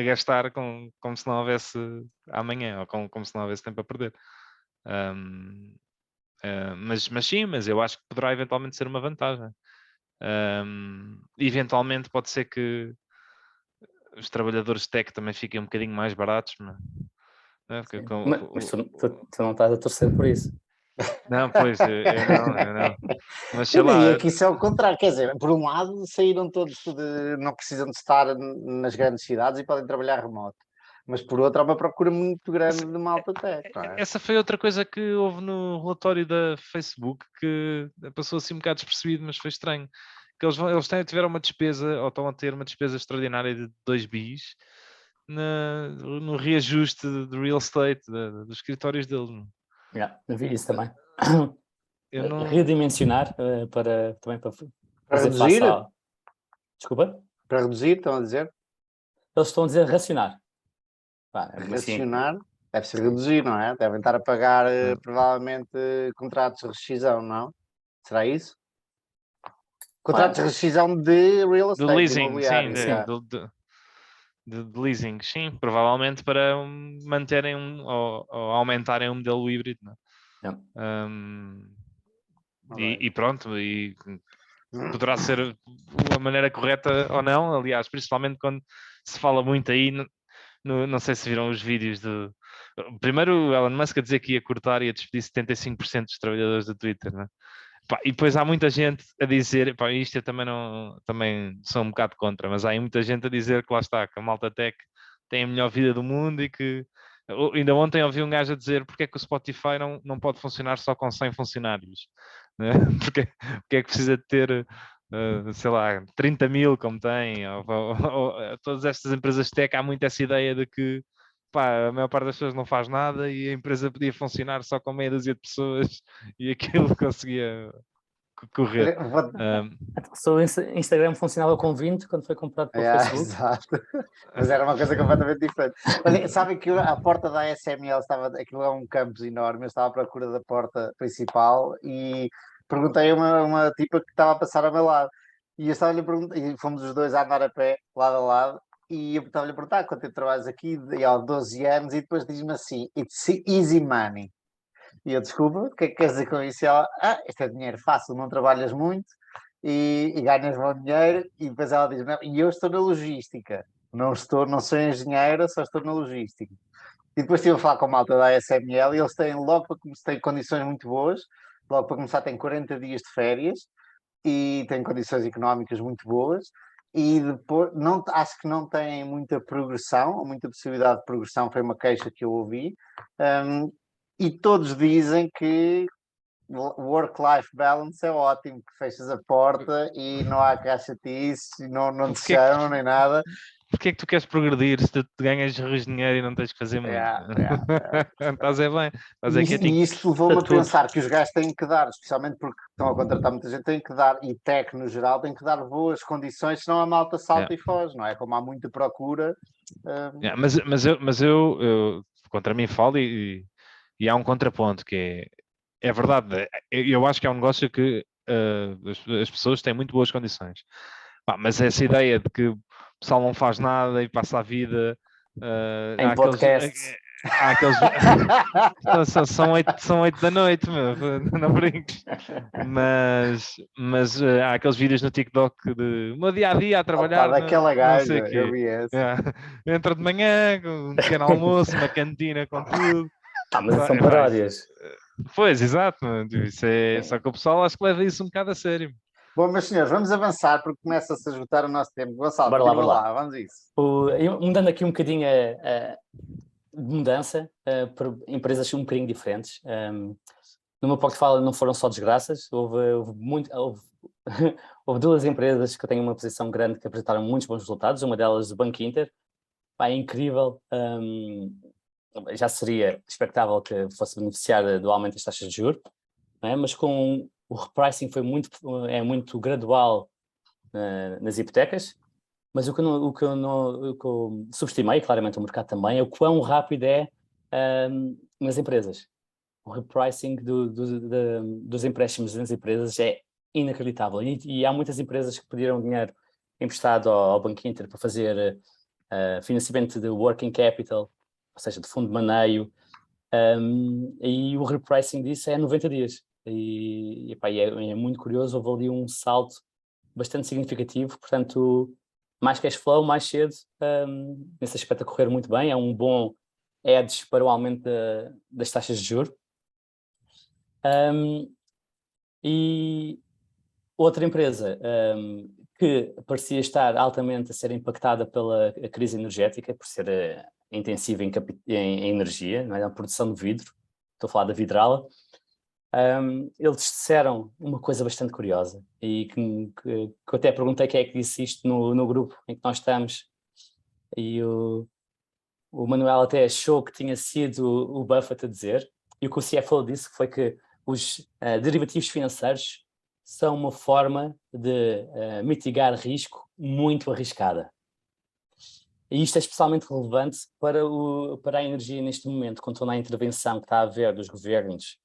gastar como se não houvesse amanhã, ou como se não houvesse tempo a perder. Mas sim, mas eu acho que poderá eventualmente ser uma vantagem. Eventualmente pode ser que os trabalhadores de tech também fiquem um bocadinho mais baratos, mas tu não estás a torcer por isso. Não, pois, eu não. Mas sei Eu lá. diria que isso é o contrário, quer dizer, por um lado saíram todos não precisam de estar nas grandes cidades e podem trabalhar remoto, mas por outro há uma procura muito grande de malta tech, não é? Essa foi outra coisa que houve no relatório da Facebook, que passou assim um bocado despercebido, mas foi estranho. Que eles tiveram uma despesa, ou estão a ter uma despesa extraordinária de 2 bis no reajuste de real estate dos escritórios deles. Eu vi isso também. Eu Redimensionar também para fazer reduzir? face ao... Desculpa? Para reduzir, estão a dizer? Eles estão a dizer racionar. Racionar deve ser reduzir, não é? Devem estar a pagar provavelmente contratos de rescisão, não? Será isso? Contratos de rescisão de real estate, de leasing, imobiliário. sim, de leasing, sim, provavelmente para manterem ou aumentarem o modelo híbrido, não é? E pronto, e poderá ser a maneira correta ou não, aliás, principalmente quando se fala muito aí, não sei se viram os vídeos do... Primeiro o Elon Musk a dizer que ia cortar e ia despedir 75% dos trabalhadores do Twitter, não é? E depois há muita gente a dizer, isto eu também sou um bocado contra, mas há aí muita gente a dizer que lá está, que a malta tech tem a melhor vida do mundo e que ainda ontem ouvi um gajo a dizer porque é que o Spotify não pode funcionar só com 100 funcionários, né? porque é que precisa de ter, sei lá, 30 mil como tem, ou todas estas empresas tech, há muito essa ideia de que pá, a maior parte das pessoas não faz nada e a empresa podia funcionar só com meia dúzia de pessoas e aquilo conseguia correr. Olha, vou- Se o Instagram funcionava com 20 quando foi comprado pelo Facebook. Exato. Mas era uma coisa completamente diferente. Olha, sabem que a porta da ASML estava, aquilo é um campus enorme, eu estava à procura da porta principal e perguntei a uma tipa que estava a passar ao meu lado. E eu estava-lhe a perguntar, e fomos os dois a andar a pé, lado a lado, e eu estava-lhe a perguntar quanto tempo trabalhas aqui, e há 12 anos, e depois diz-me assim: It's easy money. E eu, desculpa, o que é que queres dizer com isso? E ela, isto é dinheiro fácil, não trabalhas muito e ganhas bom dinheiro. E depois ela diz, não, e eu estou na logística, não sou engenheira, só estou na logística. E depois estive a falar com a malta da ASML e eles têm logo para começar, têm condições muito boas, logo para começar têm 40 dias de férias e têm condições económicas muito boas. E depois, não, acho que não têm muita progressão, ou muita possibilidade de progressão, foi uma queixa que eu ouvi. Um, e todos dizem que o work-life balance é ótimo, que fechas a porta e não há cachatice, não te Porque é que- chamam nem nada. Porque é que tu queres progredir se tu ganhas rios de dinheiro e não tens que fazer muito? Estás é bem, estás é quietinho. E isto levou-me a Tudo. pensar que os gajos têm que dar, especialmente porque estão a contratar muita gente, têm que dar, e tech no geral, têm que dar boas condições, senão a malta Yeah. salta e foge, não é? Como há muita procura. Yeah, mas eu contra mim falo e há um contraponto que é verdade. Eu acho que é um negócio que as pessoas têm muito boas condições. Pá, mas essa ideia de que o pessoal não faz nada e passa a vida. Em podcasts. Há aqueles. São 8 da noite, meu, não brinques. Mas há aqueles vídeos no TikTok de o meu dia a dia a trabalhar, Opa, daquela não sei o gaja, eu quê. vi esse. Yeah. Entra de manhã com um pequeno almoço, uma cantina com tudo. Mas são Epá, paródias. pois, exato. Só que o pessoal acho que leva isso um bocado a sério. Bom, meus senhores, vamos avançar porque começa-se a esgotar o nosso tempo. Gonçalo, Bora lá, continua bora lá. lá, vamos a isso. Mudando aqui um bocadinho de mudança para empresas um bocadinho diferentes. No meu portfólio não foram só desgraças, houve duas empresas que têm uma posição grande que apresentaram muitos bons resultados, uma delas o Banco Inter. Pá, é incrível, já seria expectável que fosse beneficiar do aumento das taxas de juros, não é? Mas com o repricing é muito gradual nas hipotecas, mas o que eu subestimei, claramente o mercado também, é o quão rápido é nas empresas. O repricing dos empréstimos nas empresas é inacreditável. E há muitas empresas que pediram dinheiro emprestado ao Banco Inter para fazer financiamento de working capital, ou seja, de fundo de maneio, e o repricing disso é 90 dias. E é muito curioso, houve ali um salto bastante significativo, portanto, mais cash flow, mais cedo, nesse aspecto a correr muito bem, é um bom edge para o aumento das taxas de juros. E outra empresa que parecia estar altamente a ser impactada pela crise energética, por ser intensiva em energia, não é? Na produção de vidro, estou a falar da Vidrala. Eles disseram uma coisa bastante curiosa e que eu até perguntei quem é que disse isto no grupo em que nós estamos, e o Manuel até achou que tinha sido o Buffett a dizer, e o que o CFO disse foi que os derivativos financeiros são uma forma de mitigar risco muito arriscada. E isto é especialmente relevante para a energia neste momento, quando na intervenção que está a haver dos governos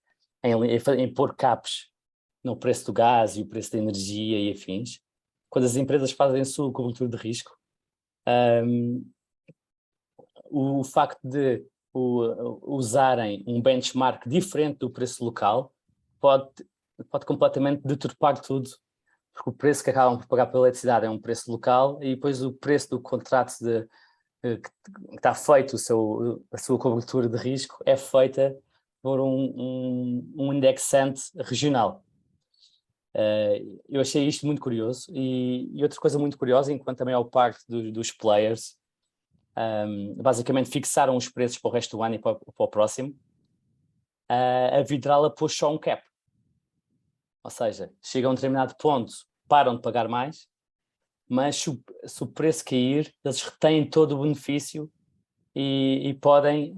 em pôr caps no preço do gás e o preço da energia e afins. Quando as empresas fazem a sua cobertura de risco, o facto de usarem um benchmark diferente do preço local pode completamente deturpar tudo, porque o preço que acabam por pagar pela eletricidade é um preço local e depois o preço do contrato que está feito a sua cobertura de risco é feita por um indexante regional. Eu achei isto muito curioso e outra coisa muito curiosa, enquanto também ao parte dos players, basicamente fixaram os preços para o resto do ano e para o próximo. A Vidrala pôs só um cap, ou seja, chega a um determinado ponto, param de pagar mais, mas se o preço cair, eles retêm todo o benefício e podem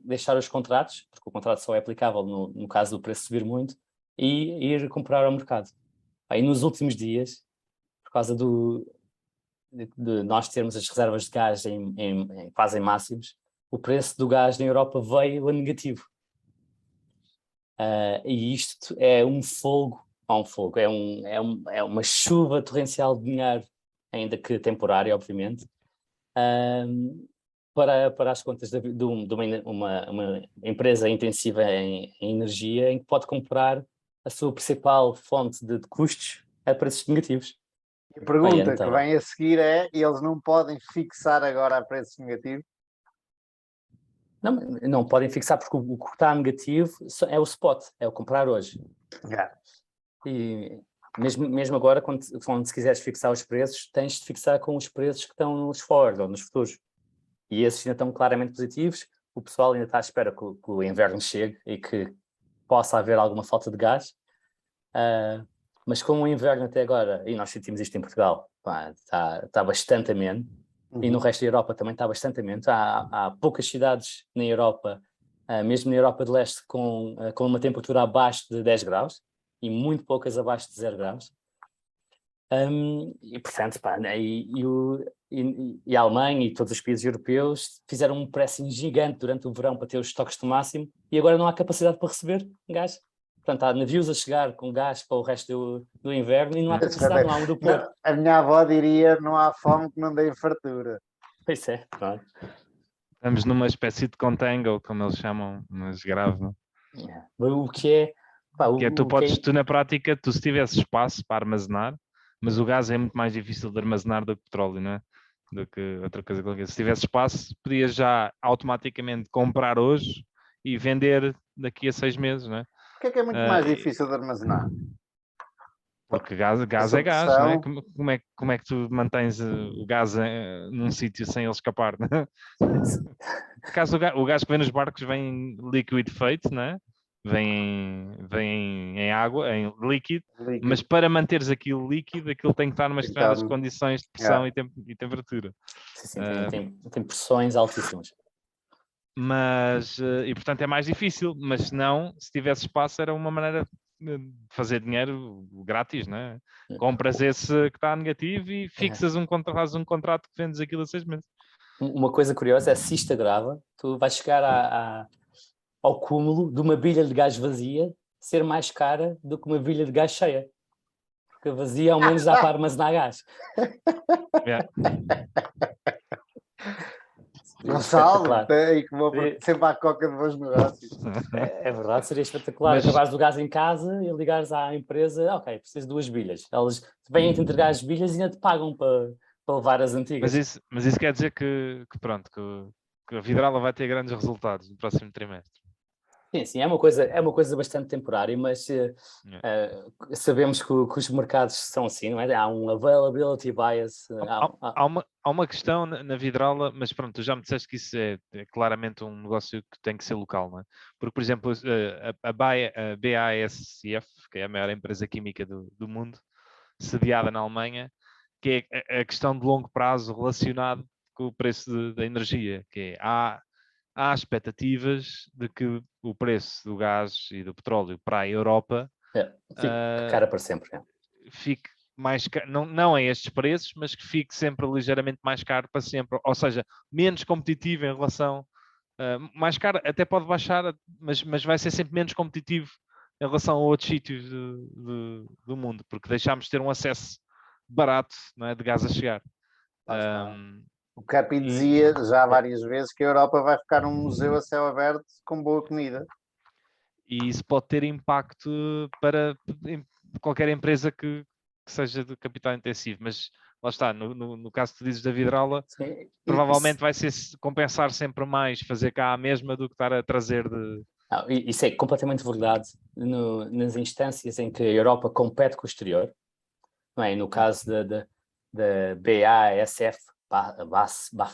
deixar os contratos, porque o contrato só é aplicável no caso do preço subir muito, e ir comprar ao mercado. Aí nos últimos dias, por causa de nós termos as reservas de gás quase em máximos, o preço do gás na Europa veio a negativo. E isto é um fogo, é uma chuva torrencial de dinheiro, ainda que temporária, obviamente, para as contas de uma empresa intensiva em energia, em que pode comprar a sua principal fonte de custos a preços negativos. E a pergunta que então, vem a seguir é: eles não podem fixar agora a preços negativos? não podem fixar, porque o que está negativo é o spot, é o comprar hoje. Yeah. E mesmo agora, quando se quiseres fixar os preços, tens de fixar com os preços que estão nos forward ou nos futuros. E esses ainda estão claramente positivos. O pessoal ainda está à espera que o inverno chegue e que possa haver alguma falta de gás. Mas como o inverno até agora, e nós sentimos isto em Portugal, está bastante ameno, e no resto da Europa também está bastante ameno. Há poucas cidades na Europa, mesmo na Europa de Leste, com uma temperatura abaixo de 10 graus, e muito poucas abaixo de 0 graus. E portanto, e a Alemanha e todos os países europeus fizeram um pressing gigante durante o verão para ter os estoques do máximo, e agora não há capacidade para receber gás. Portanto, há navios a chegar com gás para o resto do inverno e não há capacidade, não há onde o pôr. A minha avó diria: não há fome que não dê fartura. Pois é, pronto. Estamos numa espécie de contango, como eles chamam, mas grave. O que é... Tu na prática, se tivesse espaço para armazenar, mas o gás é muito mais difícil de armazenar do que o petróleo, não é? Do que outra coisa qualquer. Se tivesse espaço, podias já automaticamente comprar hoje e vender daqui a 6 meses, não é? O que é muito mais difícil de armazenar? Porque gás é gás, não é? Como é que tu mantens o gás num sítio sem ele escapar, não é? Caso o gás que vem nos barcos vem liquid feito, não é? Vem em água, em líquido, mas para manteres aquilo líquido, aquilo tem que estar numa determinadas condições de pressão e temperatura. Sim, tem pressões altíssimas. E portanto é mais difícil, mas se não, se tivesse espaço, era uma maneira de fazer dinheiro grátis, não é? Compras esse que está negativo e fazes um contrato que vendes aquilo a 6 meses. Uma coisa curiosa é, se isto agrava, tu vais chegar ao cúmulo de uma bilha de gás vazia ser mais cara do que uma bilha de gás cheia. Porque a vazia ao menos dá para armazenar gás. Gonçalo, e que vou sempre à coca de bons negócios. É verdade, seria espetacular. Acabares o gás em casa e ligares à empresa: ok, preciso de 2 bilhas. Eles vêm-te entregar as bilhas e ainda te pagam para levar as antigas. Mas isso quer dizer que a Vidrala vai ter grandes resultados no próximo trimestre. Sim, é uma coisa bastante temporária, mas sabemos que os mercados são assim, não é? Há um availability bias. Há uma questão na Vidrala, mas pronto, tu já me disseste que isso é claramente um negócio que tem que ser local, não é? Porque, por exemplo, a BASF, que é a maior empresa química do mundo, sediada na Alemanha, que é a questão de longo prazo relacionado com o preço da energia, que é há expectativas de que o preço do gás e do petróleo para a Europa fique cara para sempre. Fique mais caro, não a estes preços, mas que fique sempre ligeiramente mais caro para sempre, ou seja, menos competitivo em relação, mais caro até pode baixar, mas vai ser sempre menos competitivo em relação a outros sítios do mundo, porque deixámos de ter um acesso barato, não é, de gás a chegar. O Capi dizia já várias vezes que a Europa vai ficar um museu a céu aberto com boa comida. E isso pode ter impacto para qualquer empresa que seja de capital intensivo, mas lá está, no caso que tu dizes da Vidrala, provavelmente vai ser compensar sempre mais fazer cá a mesma do que estar a trazer de... Isso é completamente verdade nas instâncias em que a Europa compete com o exterior, não é? No caso da BASF, BAF,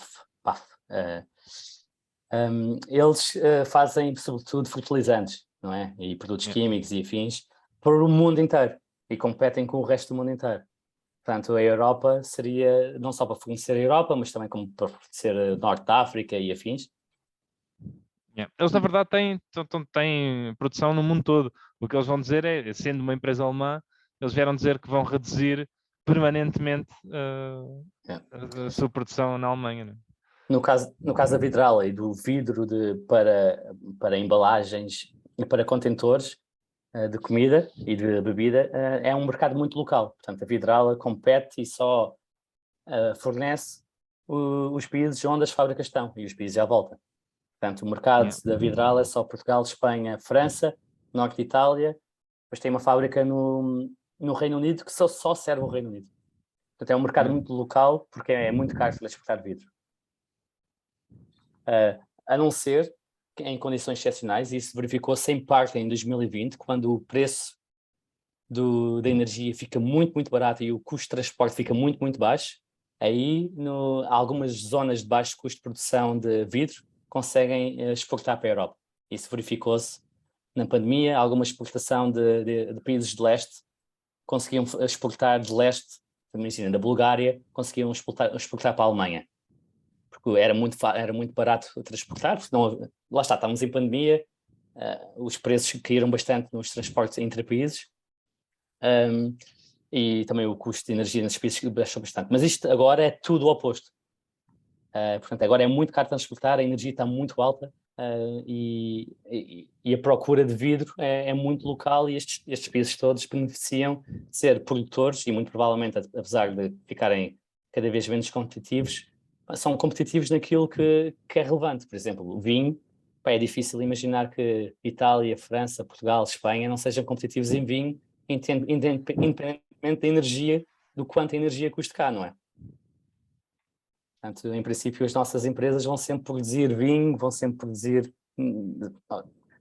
eles fazem sobretudo fertilizantes, não é? E produtos químicos e afins para o mundo inteiro e competem com o resto do mundo inteiro. Portanto, a Europa seria não só para fornecer a Europa, mas também como para fornecer a Norte da África e afins. Yeah. Eles, na verdade, têm produção no mundo todo. O que eles vão dizer é, sendo uma empresa alemã, eles vieram dizer que vão reduzir permanentemente a sua produção na Alemanha. Né? No caso da vidrala e do vidro para embalagens e para contentores de comida e de bebida, é um mercado muito local. Portanto, a vidrala compete e só fornece os países onde as fábricas estão e os países à volta. Portanto, o mercado da vidrala é só Portugal, Espanha, França, Norte de Itália, depois tem uma fábrica no Reino Unido que só serve o Reino Unido. Portanto, é um mercado muito local porque é muito caro transportar vidro. A não ser que em condições excepcionais, e isso verificou-se em parte em 2020, quando o preço da energia fica muito, muito barato e o custo de transporte fica muito, muito baixo, aí algumas zonas de baixo custo de produção de vidro conseguem exportar para a Europa. Isso verificou-se na pandemia, alguma exportação de países de leste conseguiam exportar de leste, imagina, da Bulgária, conseguiam exportar para a Alemanha. Porque era muito barato transportar, porque lá está, estávamos em pandemia, os preços caíram bastante nos transportes entre países, e também o custo de energia nesses países baixou bastante. Mas isto agora é tudo o oposto. Portanto, agora é muito caro transportar, a energia está muito alta, e a procura de vidro é muito local, e estes países todos beneficiam de ser produtores e muito provavelmente, apesar de ficarem cada vez menos competitivos, são competitivos naquilo que é relevante. Por exemplo, o vinho, é difícil imaginar que Itália, França, Portugal, Espanha não sejam competitivos em vinho, independentemente da energia, do quanto a energia custa cá, não é? Portanto, em princípio, as nossas empresas vão sempre produzir vinho, vão sempre produzir...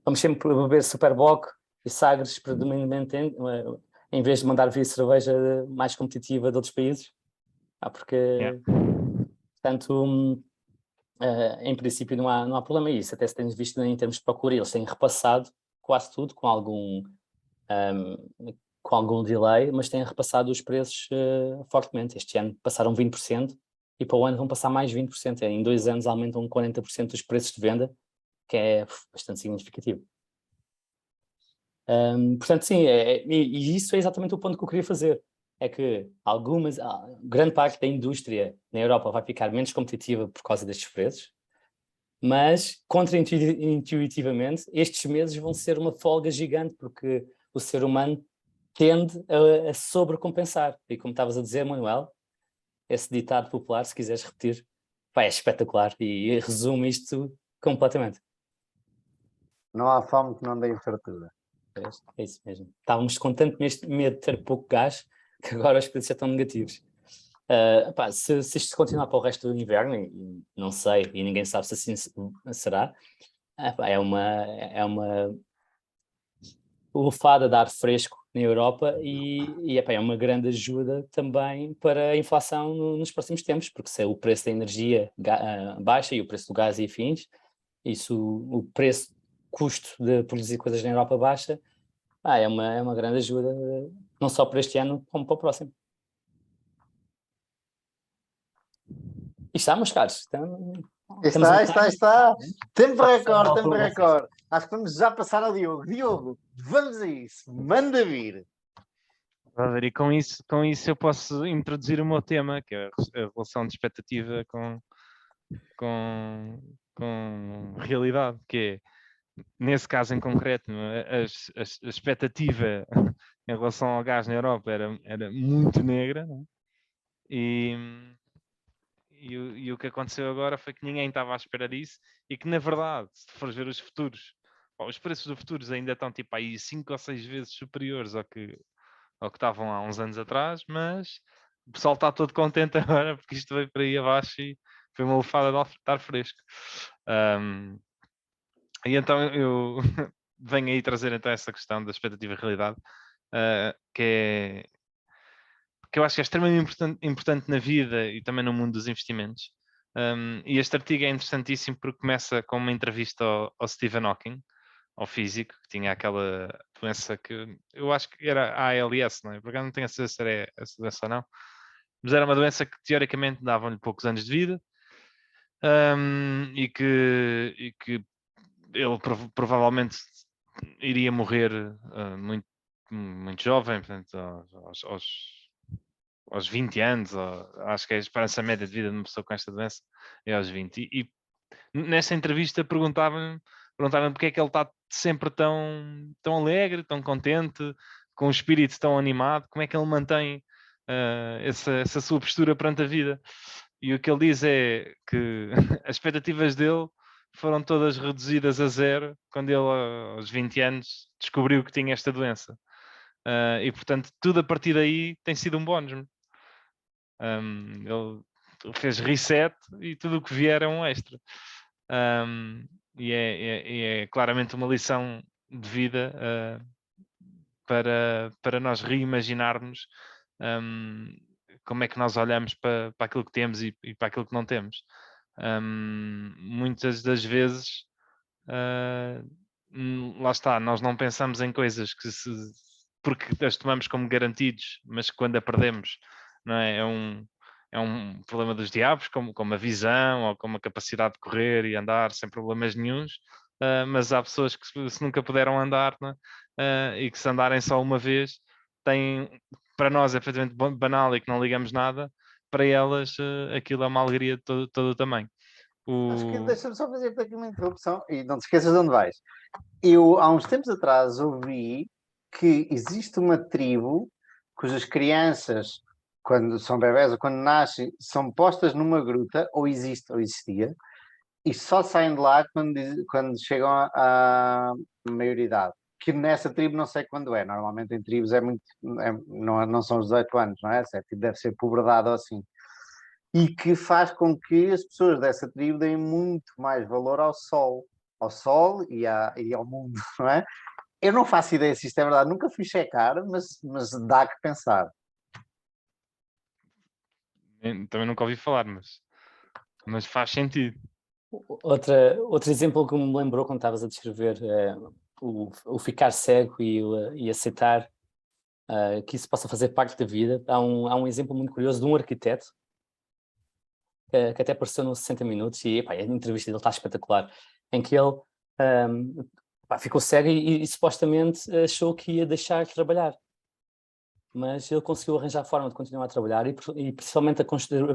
Vamos sempre beber Superboc e Sagres predominantemente, em vez de mandar vir cerveja mais competitiva de outros países. Porque, portanto, em princípio não há problema isso. Até se tem visto em termos de procura, eles têm repassado quase tudo com algum delay, mas têm repassado os preços fortemente. Este ano passaram 20%. E para o ano vão passar mais 20%. Em 2 anos aumentam 40% dos preços de venda, que é bastante significativo. Portanto, sim, e isso é exatamente o ponto que eu queria fazer. É que grande parte da indústria na Europa vai ficar menos competitiva por causa destes preços, mas, contraintuitivamente, estes meses vão ser uma folga gigante, porque o ser humano tende a sobrecompensar. E como estavas a dizer, Manuel, esse ditado popular, se quiseres repetir, é espetacular e resume isto completamente. Não há fome que não dê fartura. É isso mesmo. Estávamos com tanto medo de ter pouco gás que agora os preços já estão negativos. Se isto continuar para o resto do inverno, e não sei, e ninguém sabe se assim será, é uma lufada de ar fresco na Europa e é uma grande ajuda também para a inflação nos próximos tempos, porque se o preço da energia baixa e o preço do gás e afins, o custo de produzir coisas na Europa baixa, é uma grande ajuda, não só para este ano, como para o próximo. E está, meus caros. Está. Tempo recorde. Acho que vamos já passar ao Diogo. Diogo, vamos a isso. Manda vir. E com isso eu posso introduzir o meu tema, que é a relação de expectativa com realidade, que é, nesse caso em concreto, a expectativa em relação ao gás na Europa era muito negra, não é? E o que aconteceu agora foi que ninguém estava à espera disso e que, na verdade, se fores ver os futuros, os preços dos futuros ainda estão tipo aí 5 ou 6 vezes superiores ao que estavam há uns anos atrás, mas o pessoal está todo contente agora porque isto veio para aí abaixo e foi uma lufada de ar fresco. E então eu venho aí trazer então essa questão da expectativa e realidade, que eu acho que é extremamente importante na vida e também no mundo dos investimentos. E este artigo é interessantíssimo porque começa com uma entrevista ao Stephen Hawking, ao físico, que tinha aquela doença que eu acho que era a ALS, não é? Porque eu não tenho a certeza se era essa doença ou não. mas era uma doença que teoricamente davam-lhe poucos anos de vida, e que ele provavelmente iria morrer muito, muito jovem, portanto, aos 20 anos, acho que a esperança média de vida de uma pessoa com esta doença é aos 20. E nessa entrevista perguntavam-lhe porque é que ele está sempre tão alegre, tão contente, com um espírito tão animado, como é que ele mantém essa sua postura perante a vida. E o que ele diz é que as expectativas dele foram todas reduzidas a zero quando ele, aos 20 anos, descobriu que tinha esta doença. E, portanto, tudo a partir daí tem sido um bónus. Ele fez reset e tudo o que vier é um extra. E é claramente uma lição de vida para nós reimaginarmos como é que nós olhamos para aquilo que temos e para aquilo que não temos. Muitas das vezes, lá está, nós não pensamos em coisas porque as tomamos como garantidos, mas que quando a perdemos, não é? É um problema dos diabos, como a visão ou como a capacidade de correr e andar sem problemas nenhuns. Mas há pessoas que se nunca puderam andar, não é? E que se andarem só uma vez, têm, para nós é perfeitamente banal e que não ligamos nada, para elas aquilo é uma alegria de todo o tamanho. Acho que deixa-me só fazer aqui uma interrupção e não te esqueças de onde vais. Eu, há uns tempos atrás, ouvi que existe uma tribo cujas crianças, quando são bebés ou quando nascem, são postas numa gruta, ou existe, ou existia, e só saem de lá quando chegam à maioridade. Que nessa tribo não sei quando é. Normalmente em tribos não são os 18 anos, não é? Deve ser puberdade ou assim. E que faz com que as pessoas dessa tribo deem muito mais valor ao sol e ao mundo, não é? Eu não faço ideia se isto é verdade, nunca fui checar, mas dá que pensar. Também nunca ouvi falar, mas faz sentido. Outro exemplo que me lembrou quando estavas a descrever o ficar cego e aceitar que isso possa fazer parte da vida. Há um exemplo muito curioso de um arquiteto que até apareceu no 60 Minutos e a entrevista dele está espetacular, em que ele ficou cego e supostamente achou que ia deixar de trabalhar. Mas ele conseguiu arranjar a forma de continuar a trabalhar e principalmente a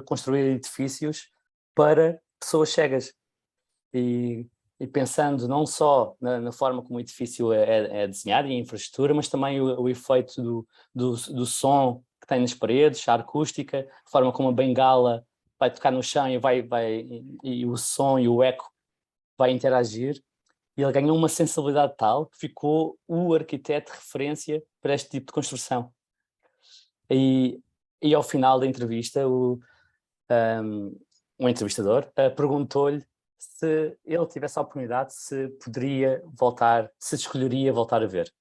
construir edifícios para pessoas cegas. E pensando não só na forma como o edifício é desenhado e a infraestrutura, mas também o efeito do som que tem nas paredes, a acústica, a forma como a bengala vai tocar no chão e o som e o eco vai interagir. E ele ganhou uma sensibilidade tal que ficou o arquiteto de referência para este tipo de construção. E ao final da entrevista, um entrevistador perguntou-lhe se ele tivesse a oportunidade, se poderia voltar, se escolheria voltar a ver.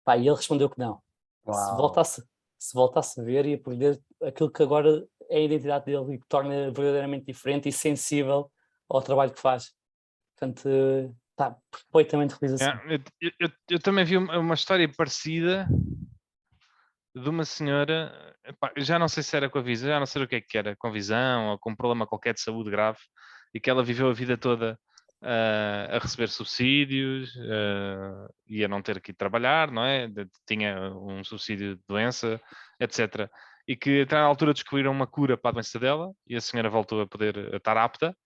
E ele respondeu que não. Se voltasse a ver, ia perder aquilo que agora é a identidade dele e que torna verdadeiramente diferente e sensível ao trabalho que faz. Portanto, está perfeitamente feliz assim. Eu também vi uma história parecida de uma senhora, já não sei se era com a visão, já não sei o que era, com visão ou com um problema qualquer de saúde grave, e que ela viveu a vida toda a receber subsídios e a não ter que ir trabalhar, não é? Tinha um subsídio de doença, etc. E que até na altura descobriram uma cura para a doença dela e a senhora voltou a poder estar apta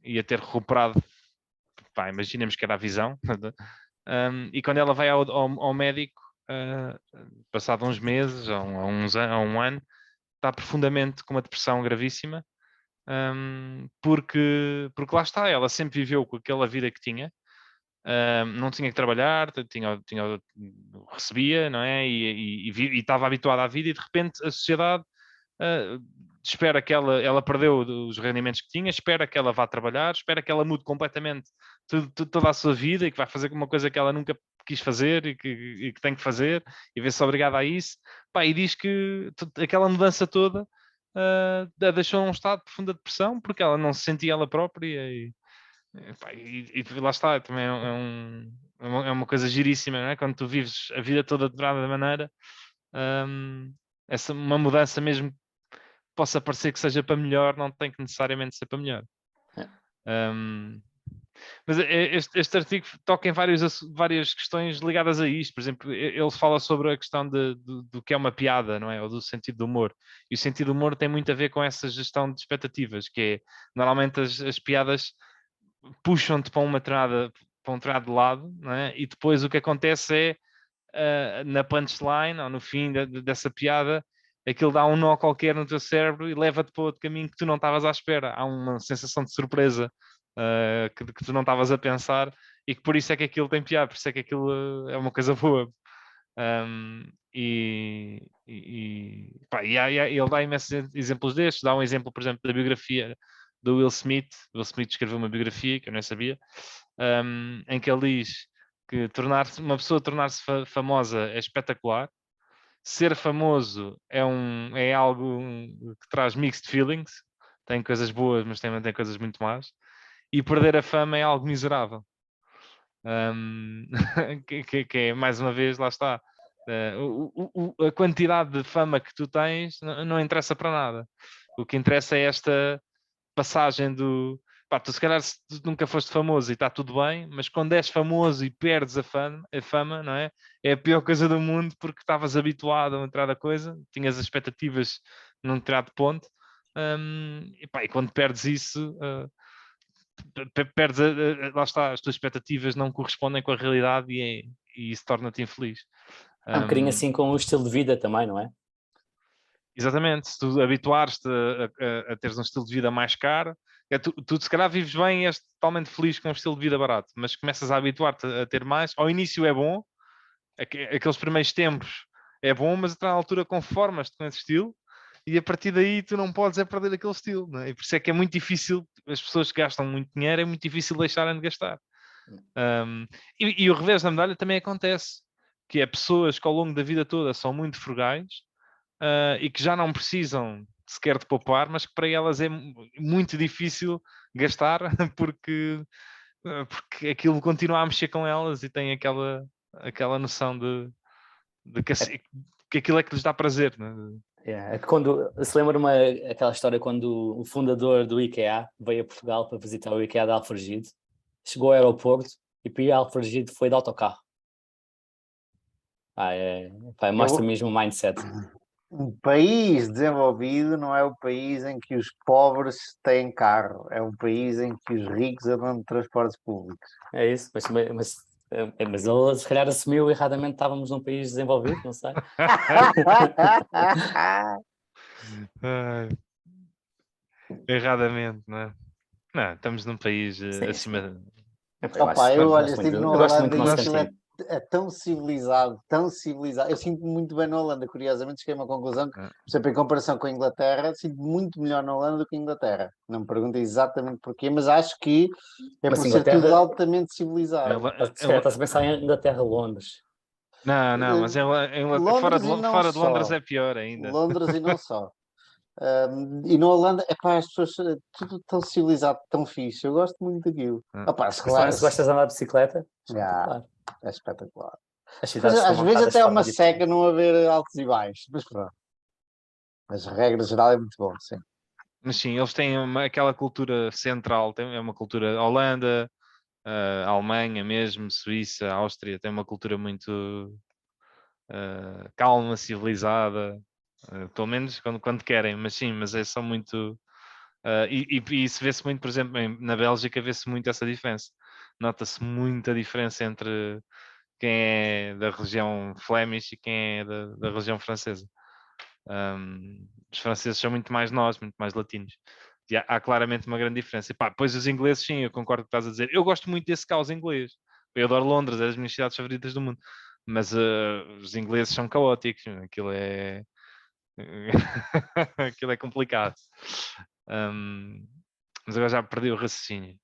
e a ter recuperado, imaginemos que era a visão, e quando ela vai ao médico, passado uns meses, a um ano, está profundamente com uma depressão gravíssima, porque lá está, ela sempre viveu com aquela vida que tinha, não tinha que trabalhar, recebia, não é? E estava habituada à vida e de repente a sociedade espera que ela perdeu os rendimentos que tinha, espera que ela vá trabalhar, espera que ela mude completamente toda a sua vida e que vai fazer uma coisa que ela nunca quis fazer e que tem que fazer e vê-se obrigada a isso. E diz que aquela mudança toda a deixou num estado de profunda depressão porque ela não se sentia ela própria e lá está, também é uma coisa giríssima, não é? Quando tu vives a vida toda de determinada maneira, uma mudança mesmo que possa parecer que seja para melhor, não tem que necessariamente ser para melhor. Mas este artigo toca em várias questões ligadas a isto. Por exemplo, ele fala sobre a questão do que é uma piada, não é? Ou do sentido do humor. E o sentido do humor tem muito a ver com essa gestão de expectativas, que é, normalmente as piadas puxam-te para um determinado lado, não é? E depois o que acontece é, na punchline, ou no fim dessa piada, aquilo dá um nó qualquer no teu cérebro e leva-te para outro caminho que tu não estavas à espera. Há uma sensação de surpresa que tu não estavas a pensar, e que por isso é que aquilo tem piada, por isso é que aquilo é uma coisa boa. Pá, ele dá imensos exemplos destes. Dá um exemplo, por exemplo, da biografia do Will Smith. Will Smith escreveu uma biografia que eu nem sabia, em que ele diz que uma pessoa tornar-se famosa é espetacular. Ser famoso é algo que traz mixed feelings, tem coisas boas, mas também tem coisas muito más. E perder a fama é algo miserável. Que é, mais uma vez, lá está. A quantidade de fama que tu tens não interessa para nada. O que interessa é esta passagem do... Pá, tu se calhar tu nunca foste famoso e está tudo bem, mas quando és famoso e perdes a fama, não é? É a pior coisa do mundo, porque estavas habituado a uma determinada coisa, tinhas as expectativas num determinado ponto, e quando perdes isso... perdes, lá está, as tuas expectativas não correspondem com a realidade e isso torna-te infeliz. É um bocadinho assim com o estilo de vida também, não é? Exatamente, se tu habituares-te a teres um estilo de vida mais caro, tu se calhar vives bem e és totalmente feliz com um estilo de vida barato, mas começas a habituar-te a ter mais. Ao início é bom, aqueles primeiros tempos é bom, mas até na altura conformas-te com esse estilo, e a partir daí tu não podes perder aquele estilo, não é? E por isso é que é muito difícil, as pessoas que gastam muito dinheiro, é muito difícil deixarem de gastar. E o revés da medalha também acontece, que é pessoas que ao longo da vida toda são muito frugais, e que já não precisam sequer de poupar, mas que para elas é muito difícil gastar porque aquilo continua a mexer com elas e tem aquela noção de que aquilo é que lhes dá prazer, não é? É quando se lembra aquela história quando o fundador do IKEA veio a Portugal para visitar o IKEA de Alfragide, chegou ao aeroporto e para ir a Alfragide foi de autocarro. Mostra mesmo o mindset. Um país desenvolvido não é o país em que os pobres têm carro, é um país em que os ricos andam de transportes públicos. É isso, mas ele se calhar assumiu erradamente que estávamos num país desenvolvido, não sei. Erradamente, não é? Não, estamos num país acima... Sim. Eu estive na Holanda e aquilo é tão civilizado, tão civilizado. Eu sinto-me muito bem na Holanda, curiosamente cheguei a uma conclusão que, por exemplo, em comparação com a Inglaterra, sinto muito melhor na Holanda do que a Inglaterra. Não me perguntem exatamente porquê, mas acho que é por ser tudo altamente civilizado. Estás a pensar em Inglaterra, Londres. Não, mas fora de Londres é pior ainda. Londres e não só. E na Holanda, as pessoas, tudo tão civilizado, tão fixe. Eu gosto muito daquilo. Se gostas de andar de bicicleta, é espetacular. Às vezes até é uma seca não haver altos e baixos, mas pronto. Mas a regra geral é muito bom, sim. Mas sim, eles têm aquela cultura central, é uma cultura Holanda, Alemanha mesmo, Suíça, Áustria, tem uma cultura muito calma, civilizada, pelo menos quando querem, mas sim, são muito... e isso vê-se muito, por exemplo, na Bélgica vê-se muito essa diferença. Nota-se muita diferença entre quem é da região Flemish e quem é da região francesa. Os franceses são muito mais nós, muito mais latinos. E há claramente uma grande diferença. E depois os ingleses, sim, eu concordo com o que estás a dizer. Eu gosto muito desse caos inglês. Eu adoro Londres, é das minhas cidades favoritas do mundo. Mas os ingleses são caóticos. Aquilo é... aquilo é complicado. Mas agora já perdi o raciocínio.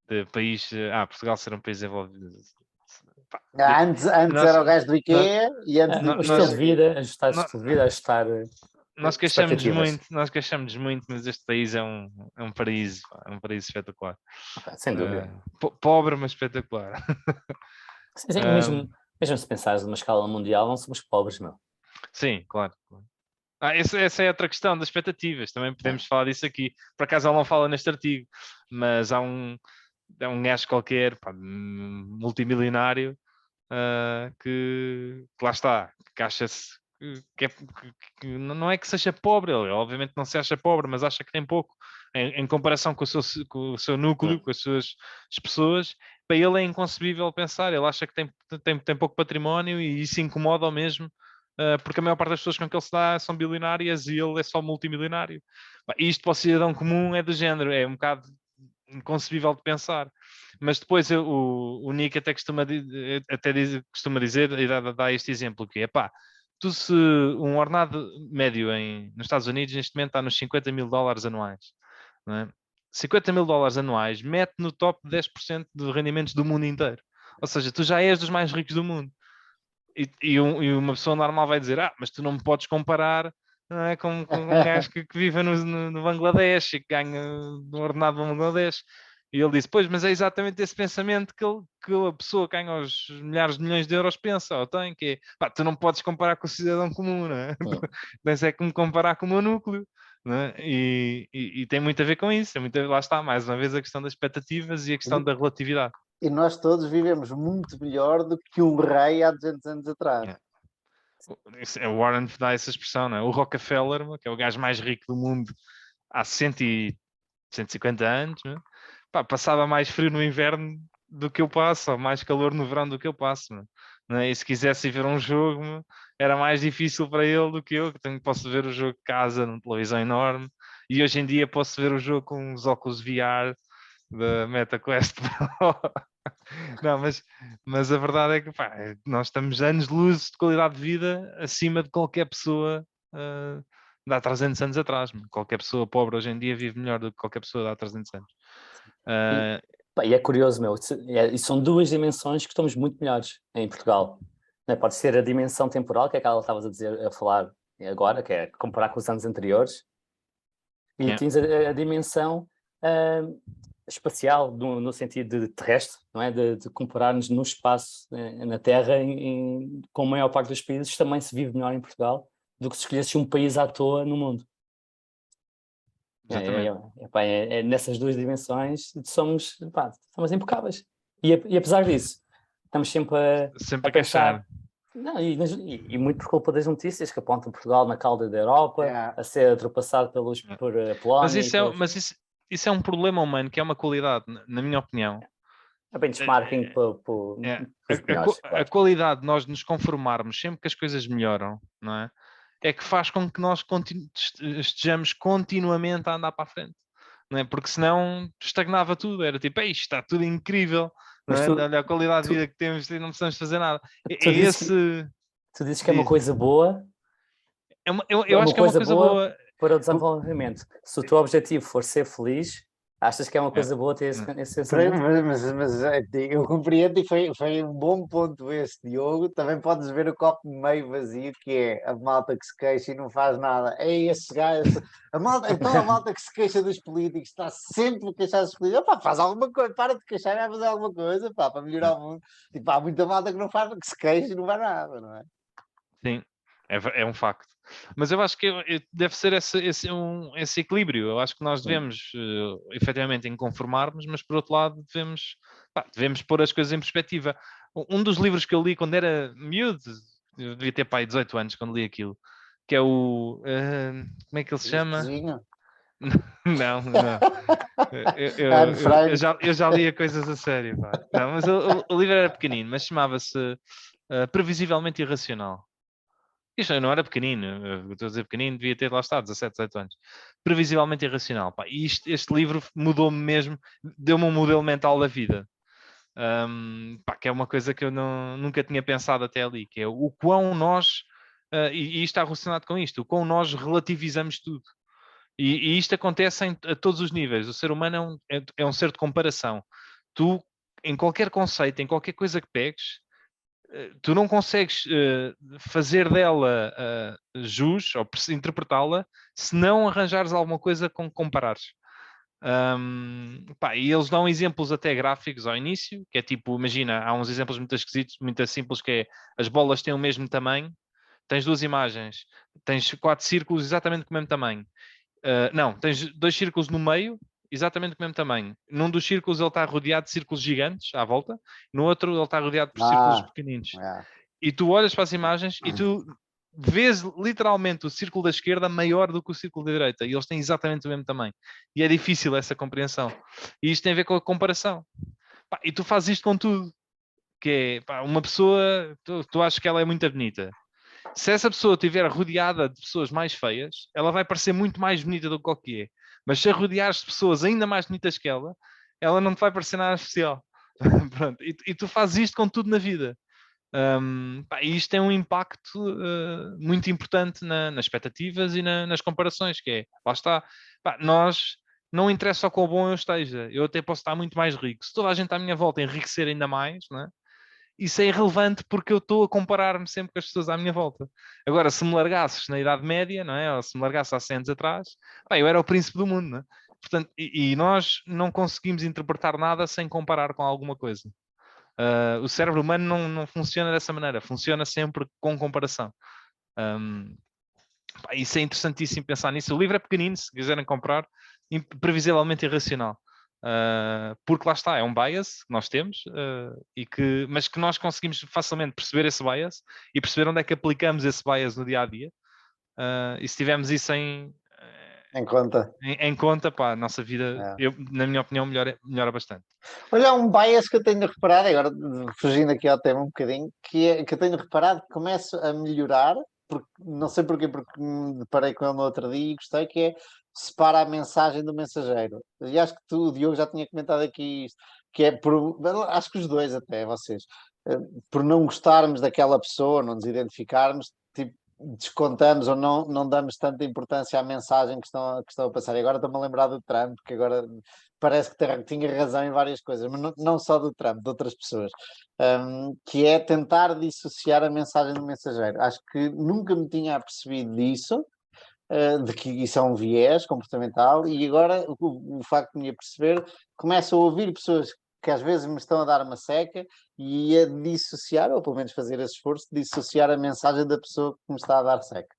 De país... Portugal ser um país desenvolvido. Antes era o gajo do IKEA e antes o estilo de vida, ajustar nós queixamos muito, mas este país é um paraíso, é um paraíso espetacular. Sem dúvida. Pobre, mas espetacular. Sim, mesmo se pensares numa escala mundial, não somos pobres, meu. Sim, claro. Essa é outra questão das expectativas. Também podemos falar disso aqui. Por acaso ele não fala neste artigo, mas há um gajo qualquer, pá, multimilionário, que lá está, que acha-se que não é que seja pobre, ele obviamente não se acha pobre, mas acha que tem pouco em comparação com o seu núcleo, com as suas pessoas. Para ele é inconcebível pensar, ele acha que tem pouco património e isso incomoda-o mesmo, porque a maior parte das pessoas com que ele se dá são bilionárias e ele é só multimilionário. E isto para o cidadão comum é do género, é um bocado inconcebível de pensar. Mas depois o Nick até costuma dizer, e dá este exemplo, que é pá, tu se um ordenado médio nos Estados Unidos neste momento está nos $50.000 anuais, não é? $50.000 anuais mete no top 10% de rendimentos do mundo inteiro. Ou seja, tu já és dos mais ricos do mundo. E uma pessoa normal vai dizer, mas tu não me podes comparar, não é, com um gajo que vive no Bangladesh e que ganha um ordenado no Bangladesh. E ele disse, pois, mas é exatamente esse pensamento que a pessoa que ganha os milhares de milhões de euros pensa, ou tem, que é, pá, tu não podes comparar com o cidadão comum, não é? Mas é como comparar com o meu núcleo, não é? E tem muito a ver com isso, lá está, mais uma vez, a questão das expectativas e a questão da relatividade. E nós todos vivemos muito melhor do que um rei há 200 anos atrás. O Warren dá essa expressão, não é? O Rockefeller, que é o gajo mais rico do mundo há 150 anos, não é? Pá, passava mais frio no inverno do que eu passo, ou mais calor no verão do que eu passo, não é? E se quisesse ver um jogo, era mais difícil para ele do que eu, que posso ver o jogo de casa numa televisão enorme, e hoje em dia posso ver o jogo com os óculos VR da MetaQuest Pro. Não, mas a verdade é que pá, nós estamos anos de luz de qualidade de vida acima de qualquer pessoa de há 300 anos atrás. Qualquer pessoa pobre hoje em dia vive melhor do que qualquer pessoa de há 300 anos. E é curioso, e são duas dimensões que estamos muito melhores em Portugal. Pode ser a dimensão temporal, que é aquela que estavas a falar agora, que é comparar com os anos anteriores, e tens a dimensão espacial, no sentido de terrestre, não é? De compararmos no espaço, na Terra, com a maior parte dos países, também se vive melhor em Portugal do que se escolhesse um país à toa no mundo. Nessas duas dimensões somos impecáveis. E apesar disso, estamos sempre a pensar. Não, e muito por culpa das notícias que apontam Portugal na cauda da Europa, a ser ultrapassado por Polónia. Mas isso é um problema humano, que é uma qualidade, na minha opinião. É benchmarking a qualidade de nós nos conformarmos sempre que as coisas melhoram, não é? É que faz com que nós estejamos continuamente a andar para a frente, não é? Porque senão estagnava tudo, era tipo, isto está tudo incrível, não é? Olha a qualidade de vida que temos e não precisamos fazer nada. Tu dizes que é uma coisa boa. Eu acho que é uma coisa boa para o desenvolvimento. Se o teu objetivo for ser feliz, achas que é uma coisa boa ter esse pensamento? Mas eu compreendo, e foi um bom ponto esse, Diogo. Também podes ver o copo meio vazio, que é a malta que se queixa e não faz nada. É esse gajo. A malta que se queixa dos políticos está sempre a queixar dos políticos. Opa, faz alguma coisa, para de queixar e vai fazer alguma coisa, pá, para melhorar o mundo. Tipo, há muita malta que se queixa e não faz nada, não é? Sim, é um facto. Mas eu acho que deve ser esse equilíbrio. Eu acho que nós devemos efetivamente inconformarmos, mas por outro lado devemos pôr as coisas em perspectiva. Um dos livros que eu li quando era miúdo, eu devia ter pai 18 anos quando li aquilo, que é o... como é que ele se chama? Não. Eu já lia coisas a sério. Pá. Não, mas o livro era pequenino, mas chamava-se Previsivelmente Irracional. Isto eu não era pequenino, estou a dizer pequenino, devia ter lá estado, 17, 18 anos. Previsivelmente Irracional. Pá. E este livro mudou-me mesmo, deu-me um modelo mental da vida. Que é uma coisa que eu nunca tinha pensado até ali, que é o quão nós, e isto está relacionado com isto, o quão nós relativizamos tudo. E isto acontece a todos os níveis. O ser humano é um ser de comparação. Tu, em qualquer conceito, em qualquer coisa que pegues, tu não consegues fazer dela jus ou interpretá-la se não arranjares alguma coisa com que comparares. E eles dão exemplos até gráficos ao início, que é tipo, imagina, há uns exemplos muito esquisitos, muito simples, que é as bolas têm o mesmo tamanho, tens 2 imagens, tens 4 círculos exatamente com o mesmo tamanho. Não, tens 2 círculos no meio, exatamente com o mesmo tamanho. Num dos círculos ele está rodeado de círculos gigantes à volta, no outro ele está rodeado por círculos pequeninos. E tu olhas para as imagens e tu vês literalmente o círculo da esquerda maior do que o círculo da direita, e eles têm exatamente o mesmo tamanho. E é difícil essa compreensão. E isto tem a ver com a comparação. Pá, e tu fazes isto com tudo. Que é, pá, uma pessoa, tu achas que ela é muito bonita. Se essa pessoa estiver rodeada de pessoas mais feias, ela vai parecer muito mais bonita do que qualquer. Mas se a rodeares de pessoas ainda mais bonitas que ela não te vai parecer nada especial. Pronto. E tu fazes isto com tudo na vida. E isto tem um impacto muito importante nas expectativas e nas comparações, que é, lá está, nós não interessa só quão bom eu esteja, eu até posso estar muito mais rico. Se toda a gente à minha volta enriquecer ainda mais, não é? Isso é irrelevante porque eu estou a comparar-me sempre com as pessoas à minha volta. Agora, se me largasses na Idade Média, não é? Ou se me largasses há 100 anos atrás, eu era o príncipe do mundo, não é? Portanto, e nós não conseguimos interpretar nada sem comparar com alguma coisa. O cérebro humano não funciona dessa maneira, funciona sempre com comparação. Isso é interessantíssimo pensar nisso. O livro é pequenino, se quiserem comprar, previsivelmente irracional. Porque lá está, é um bias que nós temos, mas que nós conseguimos facilmente perceber esse bias e perceber onde é que aplicamos esse bias no dia-a-dia. E se tivermos isso em conta, pá, a nossa vida, na minha opinião, melhora bastante. Olha, um bias que eu tenho reparado, agora fugindo aqui ao tema um bocadinho, que eu tenho reparado que começa a melhorar, porque, não sei porquê, porque me deparei com ele no outro dia e gostei, que é separa a mensagem do mensageiro. E acho que o Diogo já tinha comentado aqui isto, que é acho que os dois até, vocês, por não gostarmos daquela pessoa, não nos identificarmos, tipo, descontamos ou não damos tanta importância à mensagem que estão a passar. E agora estou-me a lembrar do Trump, que agora parece que tinha razão em várias coisas, mas não só do Trump, de outras pessoas, que é tentar dissociar a mensagem do mensageiro. Acho que nunca me tinha apercebido disso, de que isso é um viés comportamental, e agora o facto de me aperceber, começo a ouvir pessoas que às vezes me estão a dar uma seca e a dissociar, ou pelo menos fazer esse esforço de dissociar a mensagem da pessoa que me está a dar seca.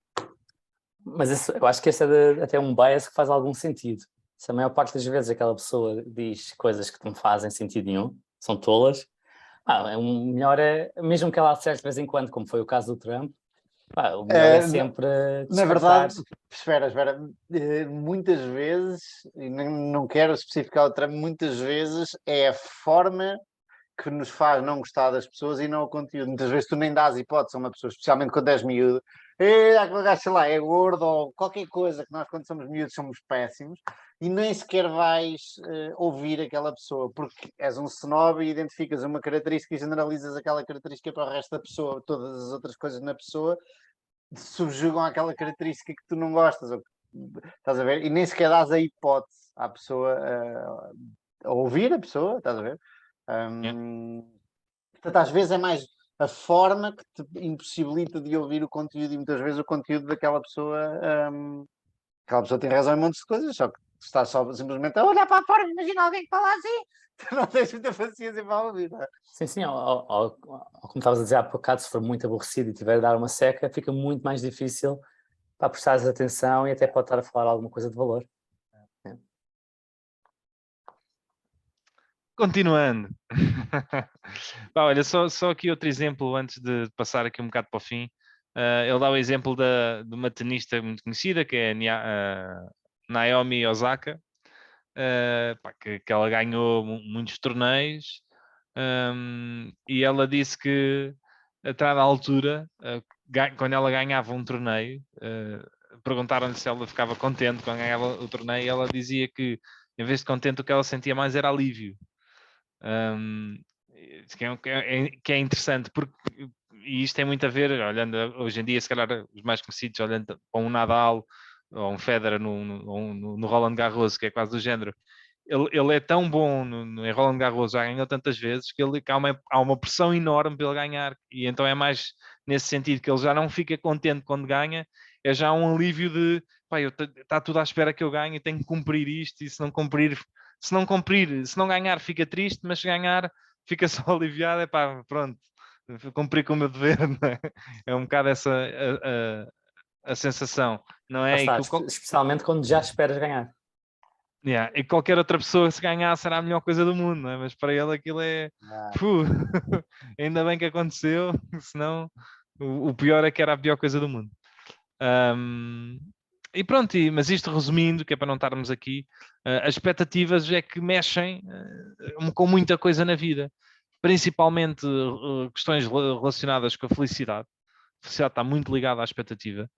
Mas eu acho que esse é até um bias que faz algum sentido. Se a maior parte das vezes aquela pessoa diz coisas que não fazem sentido nenhum, são tolas, melhor é, mesmo que ela acerte de vez em quando, como foi o caso do Trump, o melhor é sempre na verdade, espera, muitas vezes, e não quero especificar o Trump, muitas vezes é a forma que nos faz não gostar das pessoas e não o conteúdo. Muitas vezes tu nem dás hipótese a uma pessoa, especialmente quando és miúdo, aquele gajo, sei lá, é gordo ou qualquer coisa, que nós quando somos miúdos somos péssimos, e nem sequer vais ouvir aquela pessoa, porque és um snob e identificas uma característica e generalizas aquela característica para o resto da pessoa. Todas as outras coisas na pessoa subjugam aquela característica que tu não gostas, ou, estás a ver? E nem sequer dás a hipótese à pessoa a ouvir a pessoa, estás a ver? Portanto, às vezes é mais a forma que te impossibilita de ouvir o conteúdo, e muitas vezes o conteúdo daquela pessoa, aquela pessoa tem razão em muitas de coisas, só que estás só simplesmente a olhar para a forma, imagina alguém que fala assim, tu não tens muita paciência para ouvir, não é? Sim, como estavas a dizer há bocado, se for muito aborrecido e tiver a dar uma seca, fica muito mais difícil para prestares atenção e até pode estar a falar alguma coisa de valor. Continuando. Olha, só aqui outro exemplo antes de passar aqui um bocado para o fim. Ele dá o exemplo de uma tenista muito conhecida, que é a Naomi Osaka, que ela ganhou muitos torneios, e ela disse que a dada altura, quando ela ganhava um torneio, perguntaram-lhe se ela ficava contente quando ganhava o torneio, e ela dizia que em vez de contente o que ela sentia mais era alívio. Que é interessante, porque e isto tem muito a ver, olhando hoje em dia, se calhar os mais conhecidos, olhando para um Nadal ou um Federer no Roland Garros, que é quase do género, ele é tão bom em Roland Garros, já ganhou tantas vezes, que há uma pressão enorme para ele ganhar, e então é mais nesse sentido que ele já não fica contente quando ganha, é já um alívio de está tudo à espera que eu ganhe, tenho que cumprir isto, e se não ganhar fica triste, mas se ganhar fica só aliviado, pronto, cumpri com o meu dever, não é? É um bocado essa a sensação, não é? Lá está, especialmente quando já esperas ganhar. Yeah. E qualquer outra pessoa, se ganhar, será a melhor coisa do mundo, não é? Mas para ele aquilo é... ainda bem que aconteceu, senão o pior é que era a pior coisa do mundo. E pronto, mas isto resumindo, que é para não estarmos aqui, as expectativas é que mexem com muita coisa na vida, principalmente questões relacionadas com a felicidade. A felicidade está muito ligada à expectativa.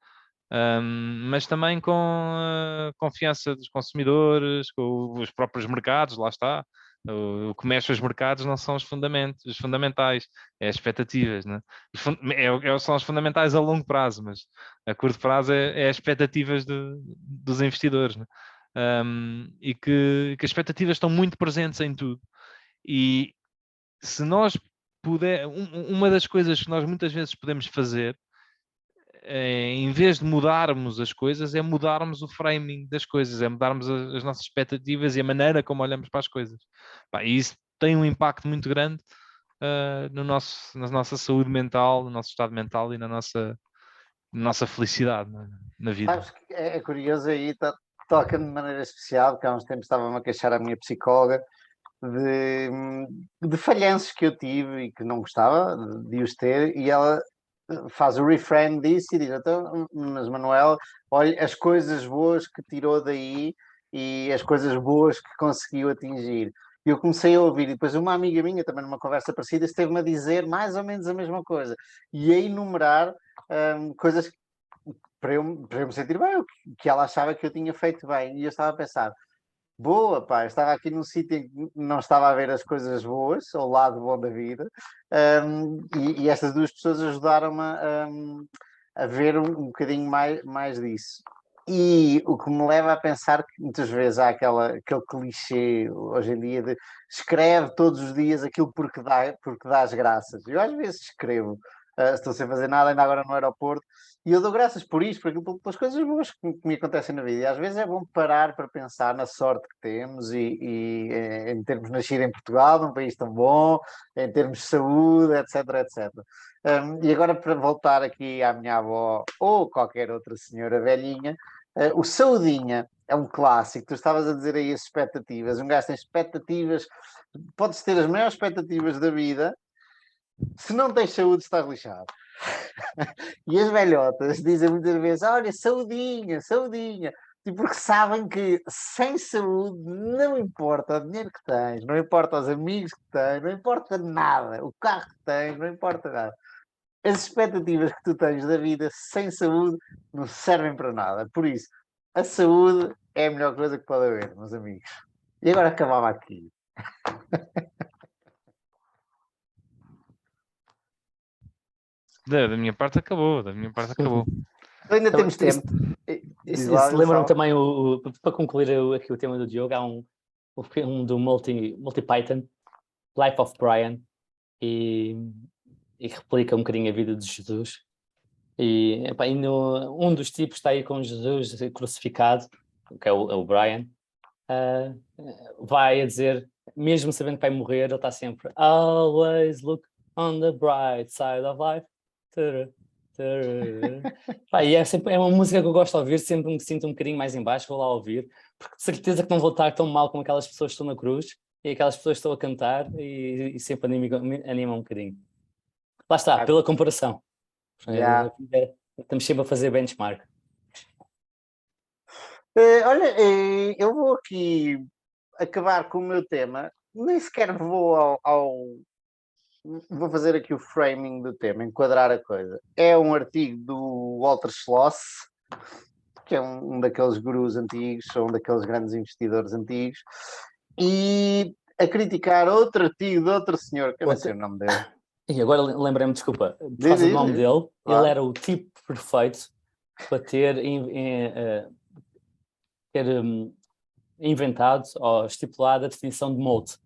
Mas também com a confiança dos consumidores, com os próprios mercados, lá está. O que mexe os mercados não são os fundamentais, é as expectativas, né? São os fundamentais a longo prazo, mas a curto prazo é as expectativas dos investidores, né? E que as expectativas estão muito presentes em tudo. E se nós uma das coisas que nós muitas vezes podemos fazer, em vez de mudarmos as coisas, é mudarmos o framing das coisas, é mudarmos as nossas expectativas e a maneira como olhamos para as coisas. E isso tem um impacto muito grande na nossa saúde mental, no nosso estado mental e na nossa felicidade na vida. Sabes que é curioso aí, toca-me de maneira especial, porque há uns tempos estava-me a queixar a minha psicóloga de falhanços que eu tive e que não gostava de os ter, e ela faz o reframe disso e diz, então, mas Manuel, olha as coisas boas que tirou daí e as coisas boas que conseguiu atingir. E eu comecei a ouvir, e depois uma amiga minha, também numa conversa parecida, esteve-me a dizer mais ou menos a mesma coisa, e a enumerar coisas para eu me sentir bem, o que ela achava que eu tinha feito bem, e eu estava a pensar, boa, pá, eu estava aqui num sítio em que não estava a ver as coisas boas, ao lado bom da vida, e estas duas pessoas ajudaram-me a ver um bocadinho mais disso. E o que me leva a pensar que muitas vezes há aquele clichê hoje em dia de escreve todos os dias aquilo porque dás graças. Eu às vezes escrevo, estou sem fazer nada, ainda agora no aeroporto, e eu dou graças por isto, pelas coisas boas que me acontecem na vida. E às vezes é bom parar para pensar na sorte que temos e em termos nascido em Portugal, num país tão bom, em termos de saúde, etc, etc. E agora, para voltar aqui à minha avó ou qualquer outra senhora velhinha, o Saudinha é um clássico. Tu estavas a dizer aí as expectativas. Um gajo tem expectativas, podes ter as maiores expectativas da vida, se não tens saúde, estás lixado. E as velhotas dizem muitas vezes, olha, saudinha, saudinha. Tipo, porque sabem que sem saúde não importa o dinheiro que tens, não importa os amigos que tens, não importa nada, o carro que tens, não importa nada. As expectativas que tu tens da vida sem saúde não servem para nada. Por isso, a saúde é a melhor coisa que pode haver, meus amigos. E agora acabava aqui. Da minha parte acabou, Ainda Então, temos tempo. Isso lembra-me também, para concluir aqui o tema do Diogo, há o filme do Multi-Python, Life of Brian, e replica um bocadinho a vida de Jesus. E um dos tipos está aí com Jesus crucificado, que é o Brian, vai a dizer, mesmo sabendo que vai morrer, ele está sempre always look on the bright side of life. E é uma música que eu gosto de ouvir, sempre me sinto um bocadinho mais em baixo, vou lá ouvir, porque de certeza que não vou estar tão mal como aquelas pessoas que estão na cruz e aquelas pessoas que estão a cantar e sempre anima um bocadinho. Lá está, pela comparação. Estamos sempre a fazer benchmark. Olha, eu vou aqui acabar com o meu tema, nem sequer vou vou fazer aqui o framing do tema, enquadrar a coisa. É um artigo do Walter Schloss, que é um daqueles gurus antigos, ou um daqueles grandes investidores antigos, e a criticar outro artigo de outro senhor, que eu não sei o nome dele. E agora lembrei-me, desculpa, por causa do nome dele, ele era o tipo perfeito para ter inventado ou estipulado a definição de moat.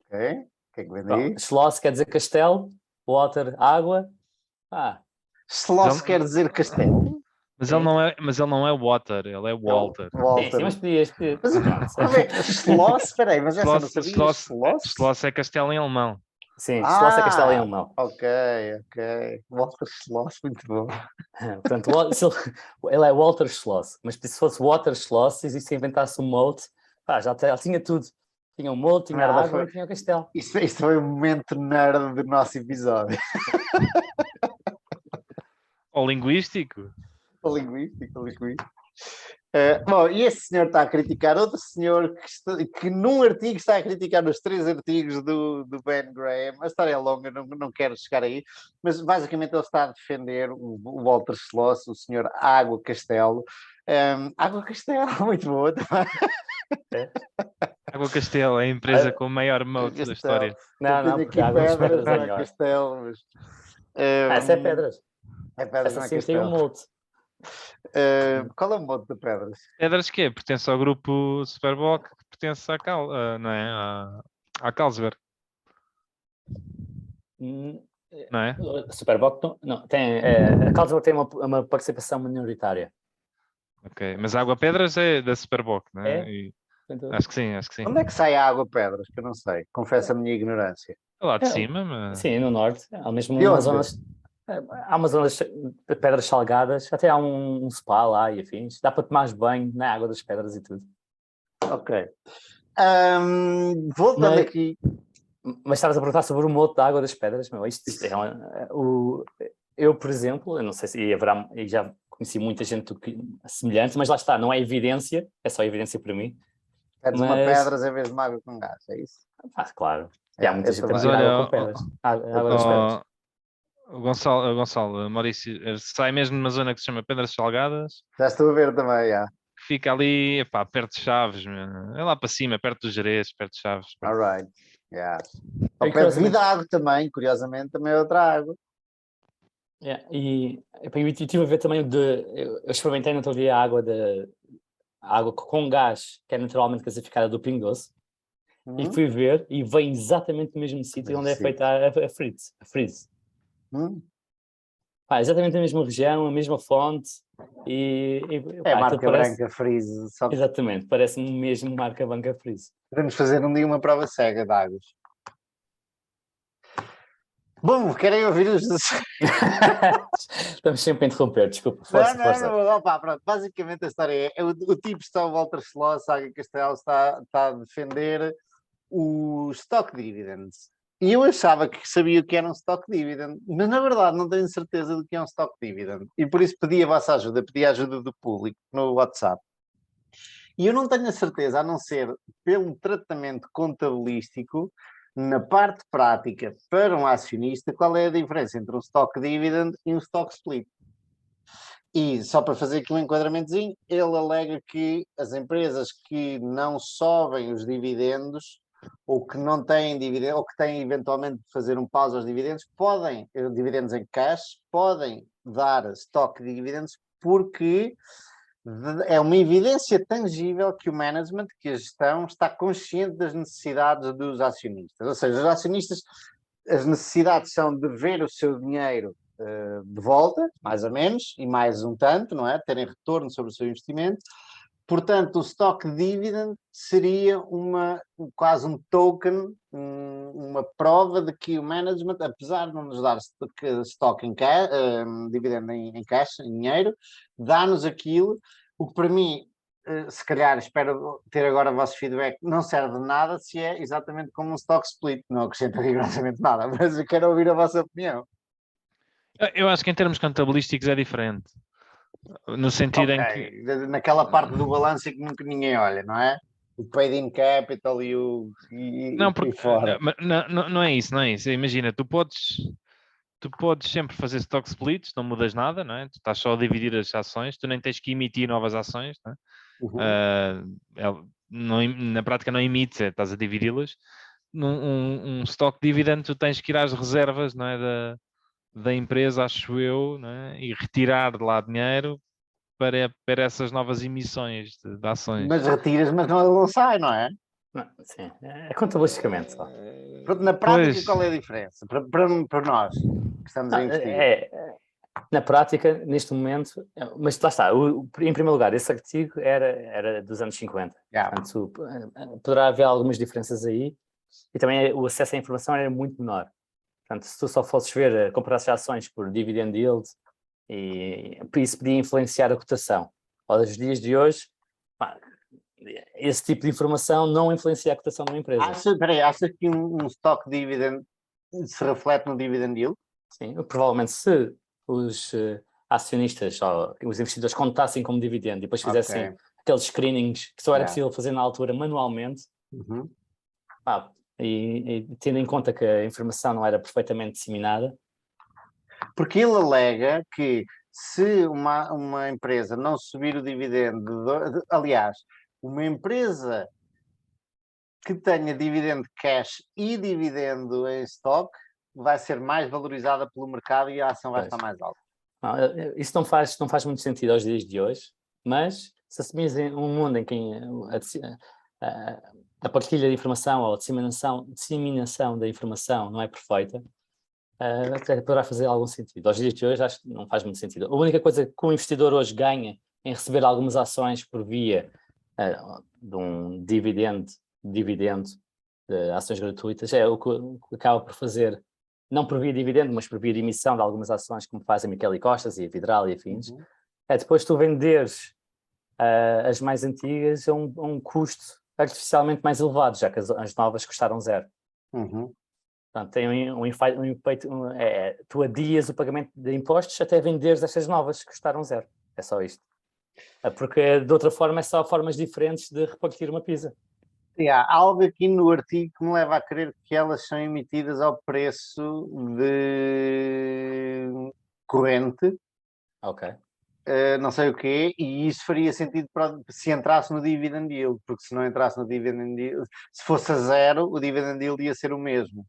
Ok, o que é que vem daí? Schloss quer dizer castelo, water, água. Schloss quer dizer castelo? Mas ele não é Water, ele é Walter. Walter. Sim, mas podias. Schloss, espera aí, mas essa não sabia. Schloss é castelo em alemão. Sim, Schloss é castelo em alemão. Ok. Walter Schloss, muito bom. Portanto, ele é Walter Schloss, mas se fosse Water Schloss, e se inventasse um moat, já tinha tudo. Tinha um moat, tinha Merda, água e tinha o castelo. Isto foi o momento nerd do nosso episódio. Ou linguístico. Linguístico. Bom, e esse senhor está a criticar outro senhor que num artigo está a criticar os 3 artigos do Ben Graham. A história é longa, não quero chegar aí, mas basicamente ele está a defender o Walter Schloss, o senhor Água Castelo. Água Castelo, muito boa também. Água Castelo é a empresa com o maior moat da história. Não, Tenho porque aqui Água das pedras, Pedras é não é melhor. Castelo, mas... Essa é pedras. É pedras, Essa não é sim tem um Castelo. moat. Qual é o modo de pedras? Pedras que é? Pertence ao grupo Superboc, que pertence não é? À Carlsberg, não é? Superboc não. A Carlsberg tem uma participação minoritária. Ok, mas a Água Pedras é da Superboc, não é? É? E Portanto, acho que sim. Onde é que sai a água pedras? Que eu não sei. Confesso a minha ignorância. É lá de cima, mas... Sim, no norte. Há mesmo De umas onde? zonas. Há umas zonas de pedras salgadas, até há um spa lá e afins. Dá para tomar banho na água das pedras e tudo. Ok. Voltando Mas- aqui. Mas estavas a perguntar sobre o moto da água das pedras, meu. Isto eu, por exemplo, eu não sei se e já conheci muita gente semelhante, mas lá está, não é evidência, é só evidência para mim. Pedes uma Mas, pedras em vez de uma água com gás, é isso? claro, e há muita eu gente a também. Mas beber olha, água com pedras. Água das pedras. o Gonçalo, Maurício, sai mesmo numa zona que se chama Pedras Salgadas, Já estou a ver também, já. que fica ali, epá, perto de Chaves, meu. É lá para cima, perto dos Jerez, perto de Chaves. All right. Yeah. E Ao pé de curiosamente- Vidago também, curiosamente, também é outra água. E eu estive a ver também eu experimentei no outro dia a água com gás, que é naturalmente gasificada do Pingo Doce, e fui ver, e vem exatamente do mesmo sítio onde é feita a freeze. Exatamente a mesma região, a mesma fonte, É a marca parece, branca Freeze. Só que exatamente, parece-me mesmo marca Banca Freeze. podemos fazer um dia uma prova cega de águas. Bom, querem ouvir os... Estamos sempre a interromper, desculpa, força. Não. Opa, pronto. Basicamente a história é o tipo está o Walter Schloss, a Água Castelo está a defender o stock dividends. E eu achava que sabia o que era um stock dividend, mas na verdade não tenho certeza do que é um stock dividend. E por isso pedi a vossa ajuda, pedi a ajuda do público no WhatsApp. E eu não tenho a certeza, a não ser pelo tratamento contabilístico, na parte prática, para um acionista, qual é a diferença entre um stock dividend e um stock split. E só para fazer aqui um enquadramentozinho, ele alega que as empresas que não sobem os dividendos ou que não têm dividendos, ou que têm eventualmente de fazer um pause aos dividendos, dividendos em cash, podem dar stock de dividendos porque é uma evidência tangível que o management, que a gestão, está consciente das necessidades dos acionistas. Ou seja, os acionistas, as necessidades são de ver o seu dinheiro de volta, mais ou menos, e mais um tanto, não é? Terem retorno sobre o seu investimento. Portanto, o stock dividend seria quase um token, uma prova de que o management, apesar de não nos dar stock dividend em caixa, em dinheiro, dá-nos aquilo, o que para mim, se calhar, espero ter agora o vosso feedback, não serve de nada se é exatamente como um stock split, não acrescenta rigorosamente nada, mas eu quero ouvir a vossa opinião. Eu acho que em termos contabilísticos é diferente. No sentido em que... Naquela parte do balanço que nunca ninguém olha, não é? O paid-in capital Não, e fora. não é isso, não é isso. Imagina, tu podes sempre fazer stock splits, não mudas nada, não é? Tu estás só a dividir as ações, tu nem tens que emitir novas ações, não é? Na prática não emites, estás a dividi-las. Um stock dividend, tu tens que ir às reservas, não é? Da empresa, acho eu, não é? E retirar de lá dinheiro para essas novas emissões de ações. Mas retiras, mas não sai, não é? Não, sim, é contabilisticamente só. Na prática, qual é a diferença? Para nós que estamos a investir. Na prática, neste momento, mas lá está, em primeiro lugar, esse artigo era dos anos 50. Yeah. Portanto, poderá haver algumas diferenças aí, e também o acesso à informação era muito menor. Portanto, se tu só fosses ver, comparasse ações por dividend yield, e isso podia influenciar a cotação. Aos dias de hoje, pá, esse tipo de informação não influencia a cotação de uma empresa. Achas que um stock dividend se reflete no dividend yield? Sim, provavelmente se os acionistas ou os investidores contassem como dividendo e depois fizessem aqueles screenings que só era possível fazer na altura manualmente, e tendo em conta que a informação não era perfeitamente disseminada. Porque ele alega que se uma empresa não subir o dividendo, aliás, uma empresa que tenha dividendo cash e dividendo em stock vai ser mais valorizada pelo mercado e a ação vai estar mais alta. Isso não faz muito sentido aos dias de hoje, mas se assumires um mundo em que a partilha de informação ou a disseminação da informação não é perfeita, até poderá fazer algum sentido. Aos dias de hoje acho que não faz muito sentido. A única coisa que o investidor hoje ganha em receber algumas ações por via de um dividendo de ações gratuitas é o que acaba por fazer, não por via dividendo, mas por via de emissão de algumas ações, como fazem Michele Costas e a Vidral e afins. É depois tu venderes as mais antigas a um custo artificialmente mais elevado, já que as novas custaram zero. Portanto, tem um efeito, tu adias o pagamento de impostos até venderes estas novas que custaram zero. É só isto. Porque de outra forma é só formas diferentes de repartir uma pizza. Há algo aqui no artigo que me leva a crer que elas são emitidas ao preço de corrente. Não sei o quê, e isso faria sentido se entrasse no dividend yield, porque se não entrasse no dividend yield, se fosse a zero, o dividend yield ia ser o mesmo.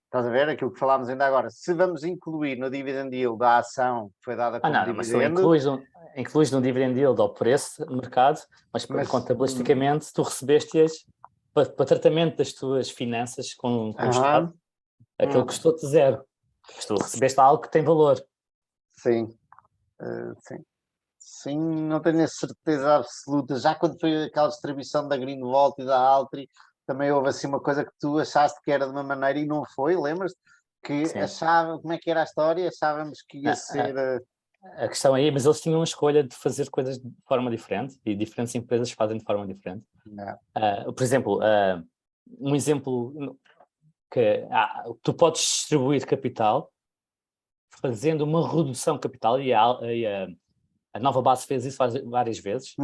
Estás a ver aquilo que falámos ainda agora? Se vamos incluir no dividend yield a ação que foi dada como dividendo... Mas tu incluís no dividend yield ao preço de mercado, mas contabilisticamente tu recebeste-as para tratamento das tuas finanças com o Estado, aquilo custou-te zero. Mas tu recebeste algo que tem valor. Sim. Sim, não tenho a certeza absoluta. Já quando foi aquela distribuição da Greenvolt e da Altri, também houve assim uma coisa que tu achaste que era de uma maneira e não foi, lembras-te? Que como é que era a história? Achávamos que ia ser... A questão aí, mas eles tinham a escolha de fazer coisas de forma diferente e diferentes empresas fazem de forma diferente. Por exemplo, um exemplo que tu podes distribuir capital fazendo uma redução de capital e a Nova Base fez isso várias vezes.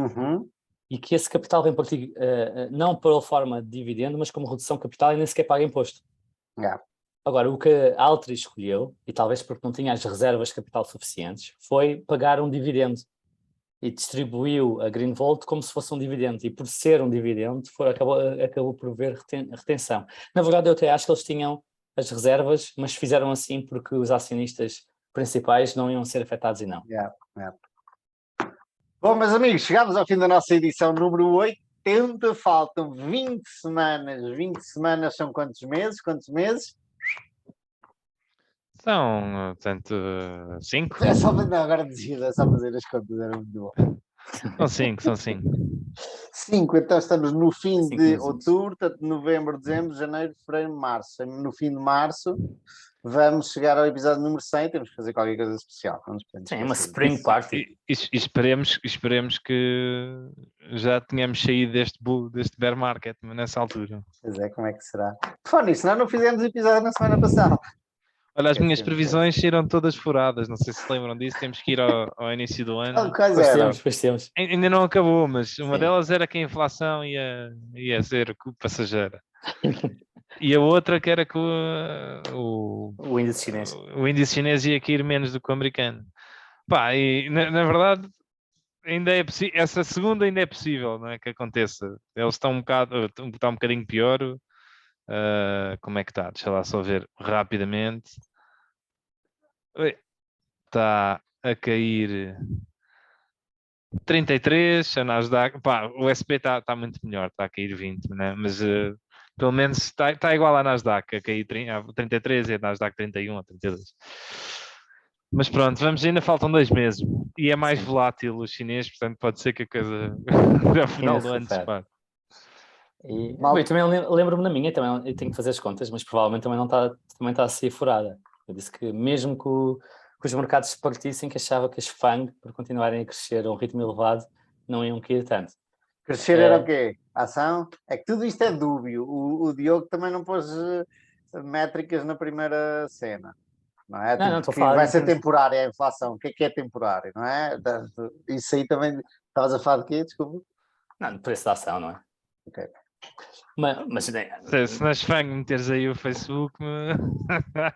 E que esse capital vem para ti não pela forma de dividendo, mas como redução de capital e nem sequer paga imposto. Agora, o que a Altri escolheu, e talvez porque não tinha as reservas de capital suficientes, foi pagar um dividendo e distribuiu a Greenvolt como se fosse um dividendo, e por ser um dividendo acabou por haver retenção. Na verdade, eu até acho que eles tinham as reservas, mas fizeram assim porque os acionistas principais não iam ser afetados e não. Bom, meus amigos, chegámos ao fim da nossa edição número 80, faltam 20 semanas. 20 semanas são quantos meses? São, portanto, 5. Agora dizia, é só fazer as contas, era muito bom. São 5. 5, então estamos no fim de outubro, portanto, novembro, dezembro, janeiro, fevereiro, março. No fim de março vamos chegar ao episódio número 100, temos que fazer qualquer coisa especial. Sim, uma spring party. E esperemos que já tenhamos saído deste bear market nessa altura. Pois é, como é que será? Por nisso, nós não fizemos episódio na semana passada. Olha, as minhas previsões saíram todas furadas, não sei se lembram disso, temos que ir ao início do ano. Depois temos. Ainda não acabou, mas uma delas era que a inflação ia ser passageira. E a outra que era que o índice chinês. O índice chinês ia cair menos do que o americano. E na verdade, ainda é possível, essa segunda ainda é possível, não é, que aconteça. Eles estão um bocadinho pior. Como é que está? Deixa lá só ver rapidamente. Está a cair 33, a Nasdaq, o SP está muito melhor, está a cair 20, né? Mas pelo menos está igual à Nasdaq, a cair 33 e a Nasdaq 31 a 32. Mas pronto, ainda faltam 2 meses e é mais volátil o chinês, portanto pode ser que a coisa até ao final do ano dispare. Eu também lembro-me na minha, também eu tenho que fazer as contas, mas provavelmente também está a ser furada. Eu disse que mesmo que os mercados se partissem, que achava que as FANG, por continuarem a crescer a um ritmo elevado, não iam cair tanto. Crescer era o quê? Ação? É que tudo isto é dúbio. O Diogo também não pôs métricas na primeira cena. Não é? Não, Tipo, estou a que falar vai em ser termos- temporária a inflação. O que é temporário, não é? Portanto, isso aí também. Estavas a falar de quê? Desculpa. Não, de preço da ação, não é? Ok. Mas Se nas FANG meteres aí o Facebook,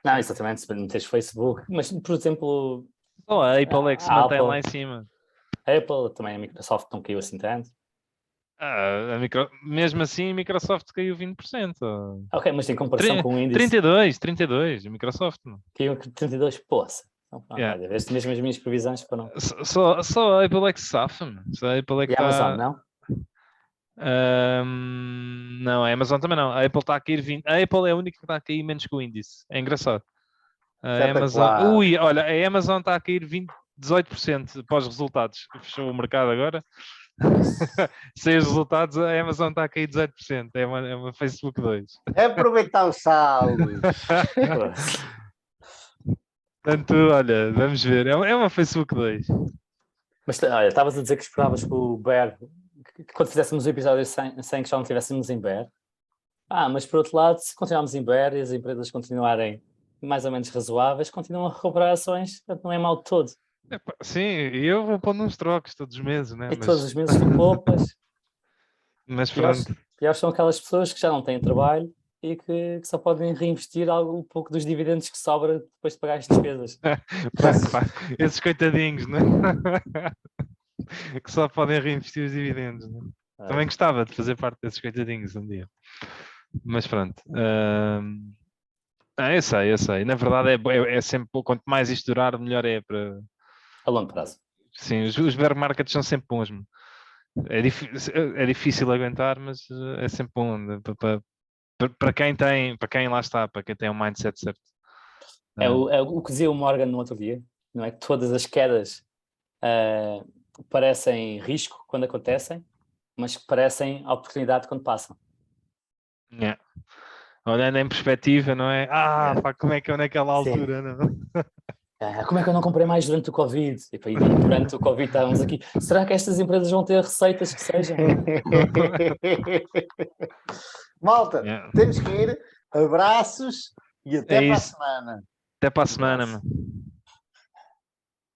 não, exatamente, se meteres Facebook, mas por exemplo, só a Apple é que se a mantém Apple, lá em cima. a Apple, também a Microsoft não caiu assim tanto. Mesmo assim, a Microsoft caiu 20%. Ok, mas em comparação com o índice, 32, a Microsoft. caiu 32, poça. Então, Yeah. olha, veste mesmo as minhas previsões para não. Só a Apple é que se safa, mano. Só a Apple é que E a Amazon, está. não? Não, a Amazon também não. A Apple está a cair 20. A Apple é a única que está a cair menos que o índice. É engraçado. A Amazon. Espetacular. Ui, olha, a Amazon está a cair 18% pós resultados. Fechou o mercado agora. Sem os resultados, a Amazon está a cair 18%. É uma Facebook 2. É aproveitar os saldos. Portanto, olha, vamos ver. É uma Facebook 2. Mas olha, estavas a dizer que esperavas que o Bear, que quando fizéssemos o episódio 100 que já não estivéssemos em Bear. Mas por outro lado, se continuarmos em Bear e as empresas continuarem mais ou menos razoáveis, continuam a recuperar ações, portanto não é mal de todo. Sim, e eu vou pondo uns trocos todos os meses, né? E todos os meses tu poupas. Mas Piores pronto. são aquelas pessoas que já não têm trabalho e que só podem reinvestir um pouco dos dividendos que sobra depois de pagar as despesas. Esses coitadinhos, né? Que só podem reinvestir os dividendos, né? Também gostava de fazer parte desses coitadinhos um dia. Mas pronto. Eu sei. Na verdade é sempre, quanto mais isto durar, melhor é para... A longo prazo. Sim, os bear markets são sempre bons. É difícil aguentar, mas é sempre bom para quem lá está, para quem tem um mindset certo. É o que dizia o Morgan no outro dia, não é? Que todas as quedas parecem risco quando acontecem, mas que parecem oportunidade quando passam. Yeah. Olhando em perspectiva, não é? Pá, como é que eu naquela altura, não? Como é que eu não comprei mais durante o Covid? E durante o Covid estávamos aqui. Será que estas empresas vão ter receitas que sejam? Malta, temos que ir. Abraços e até para a semana. Até para a semana, mano.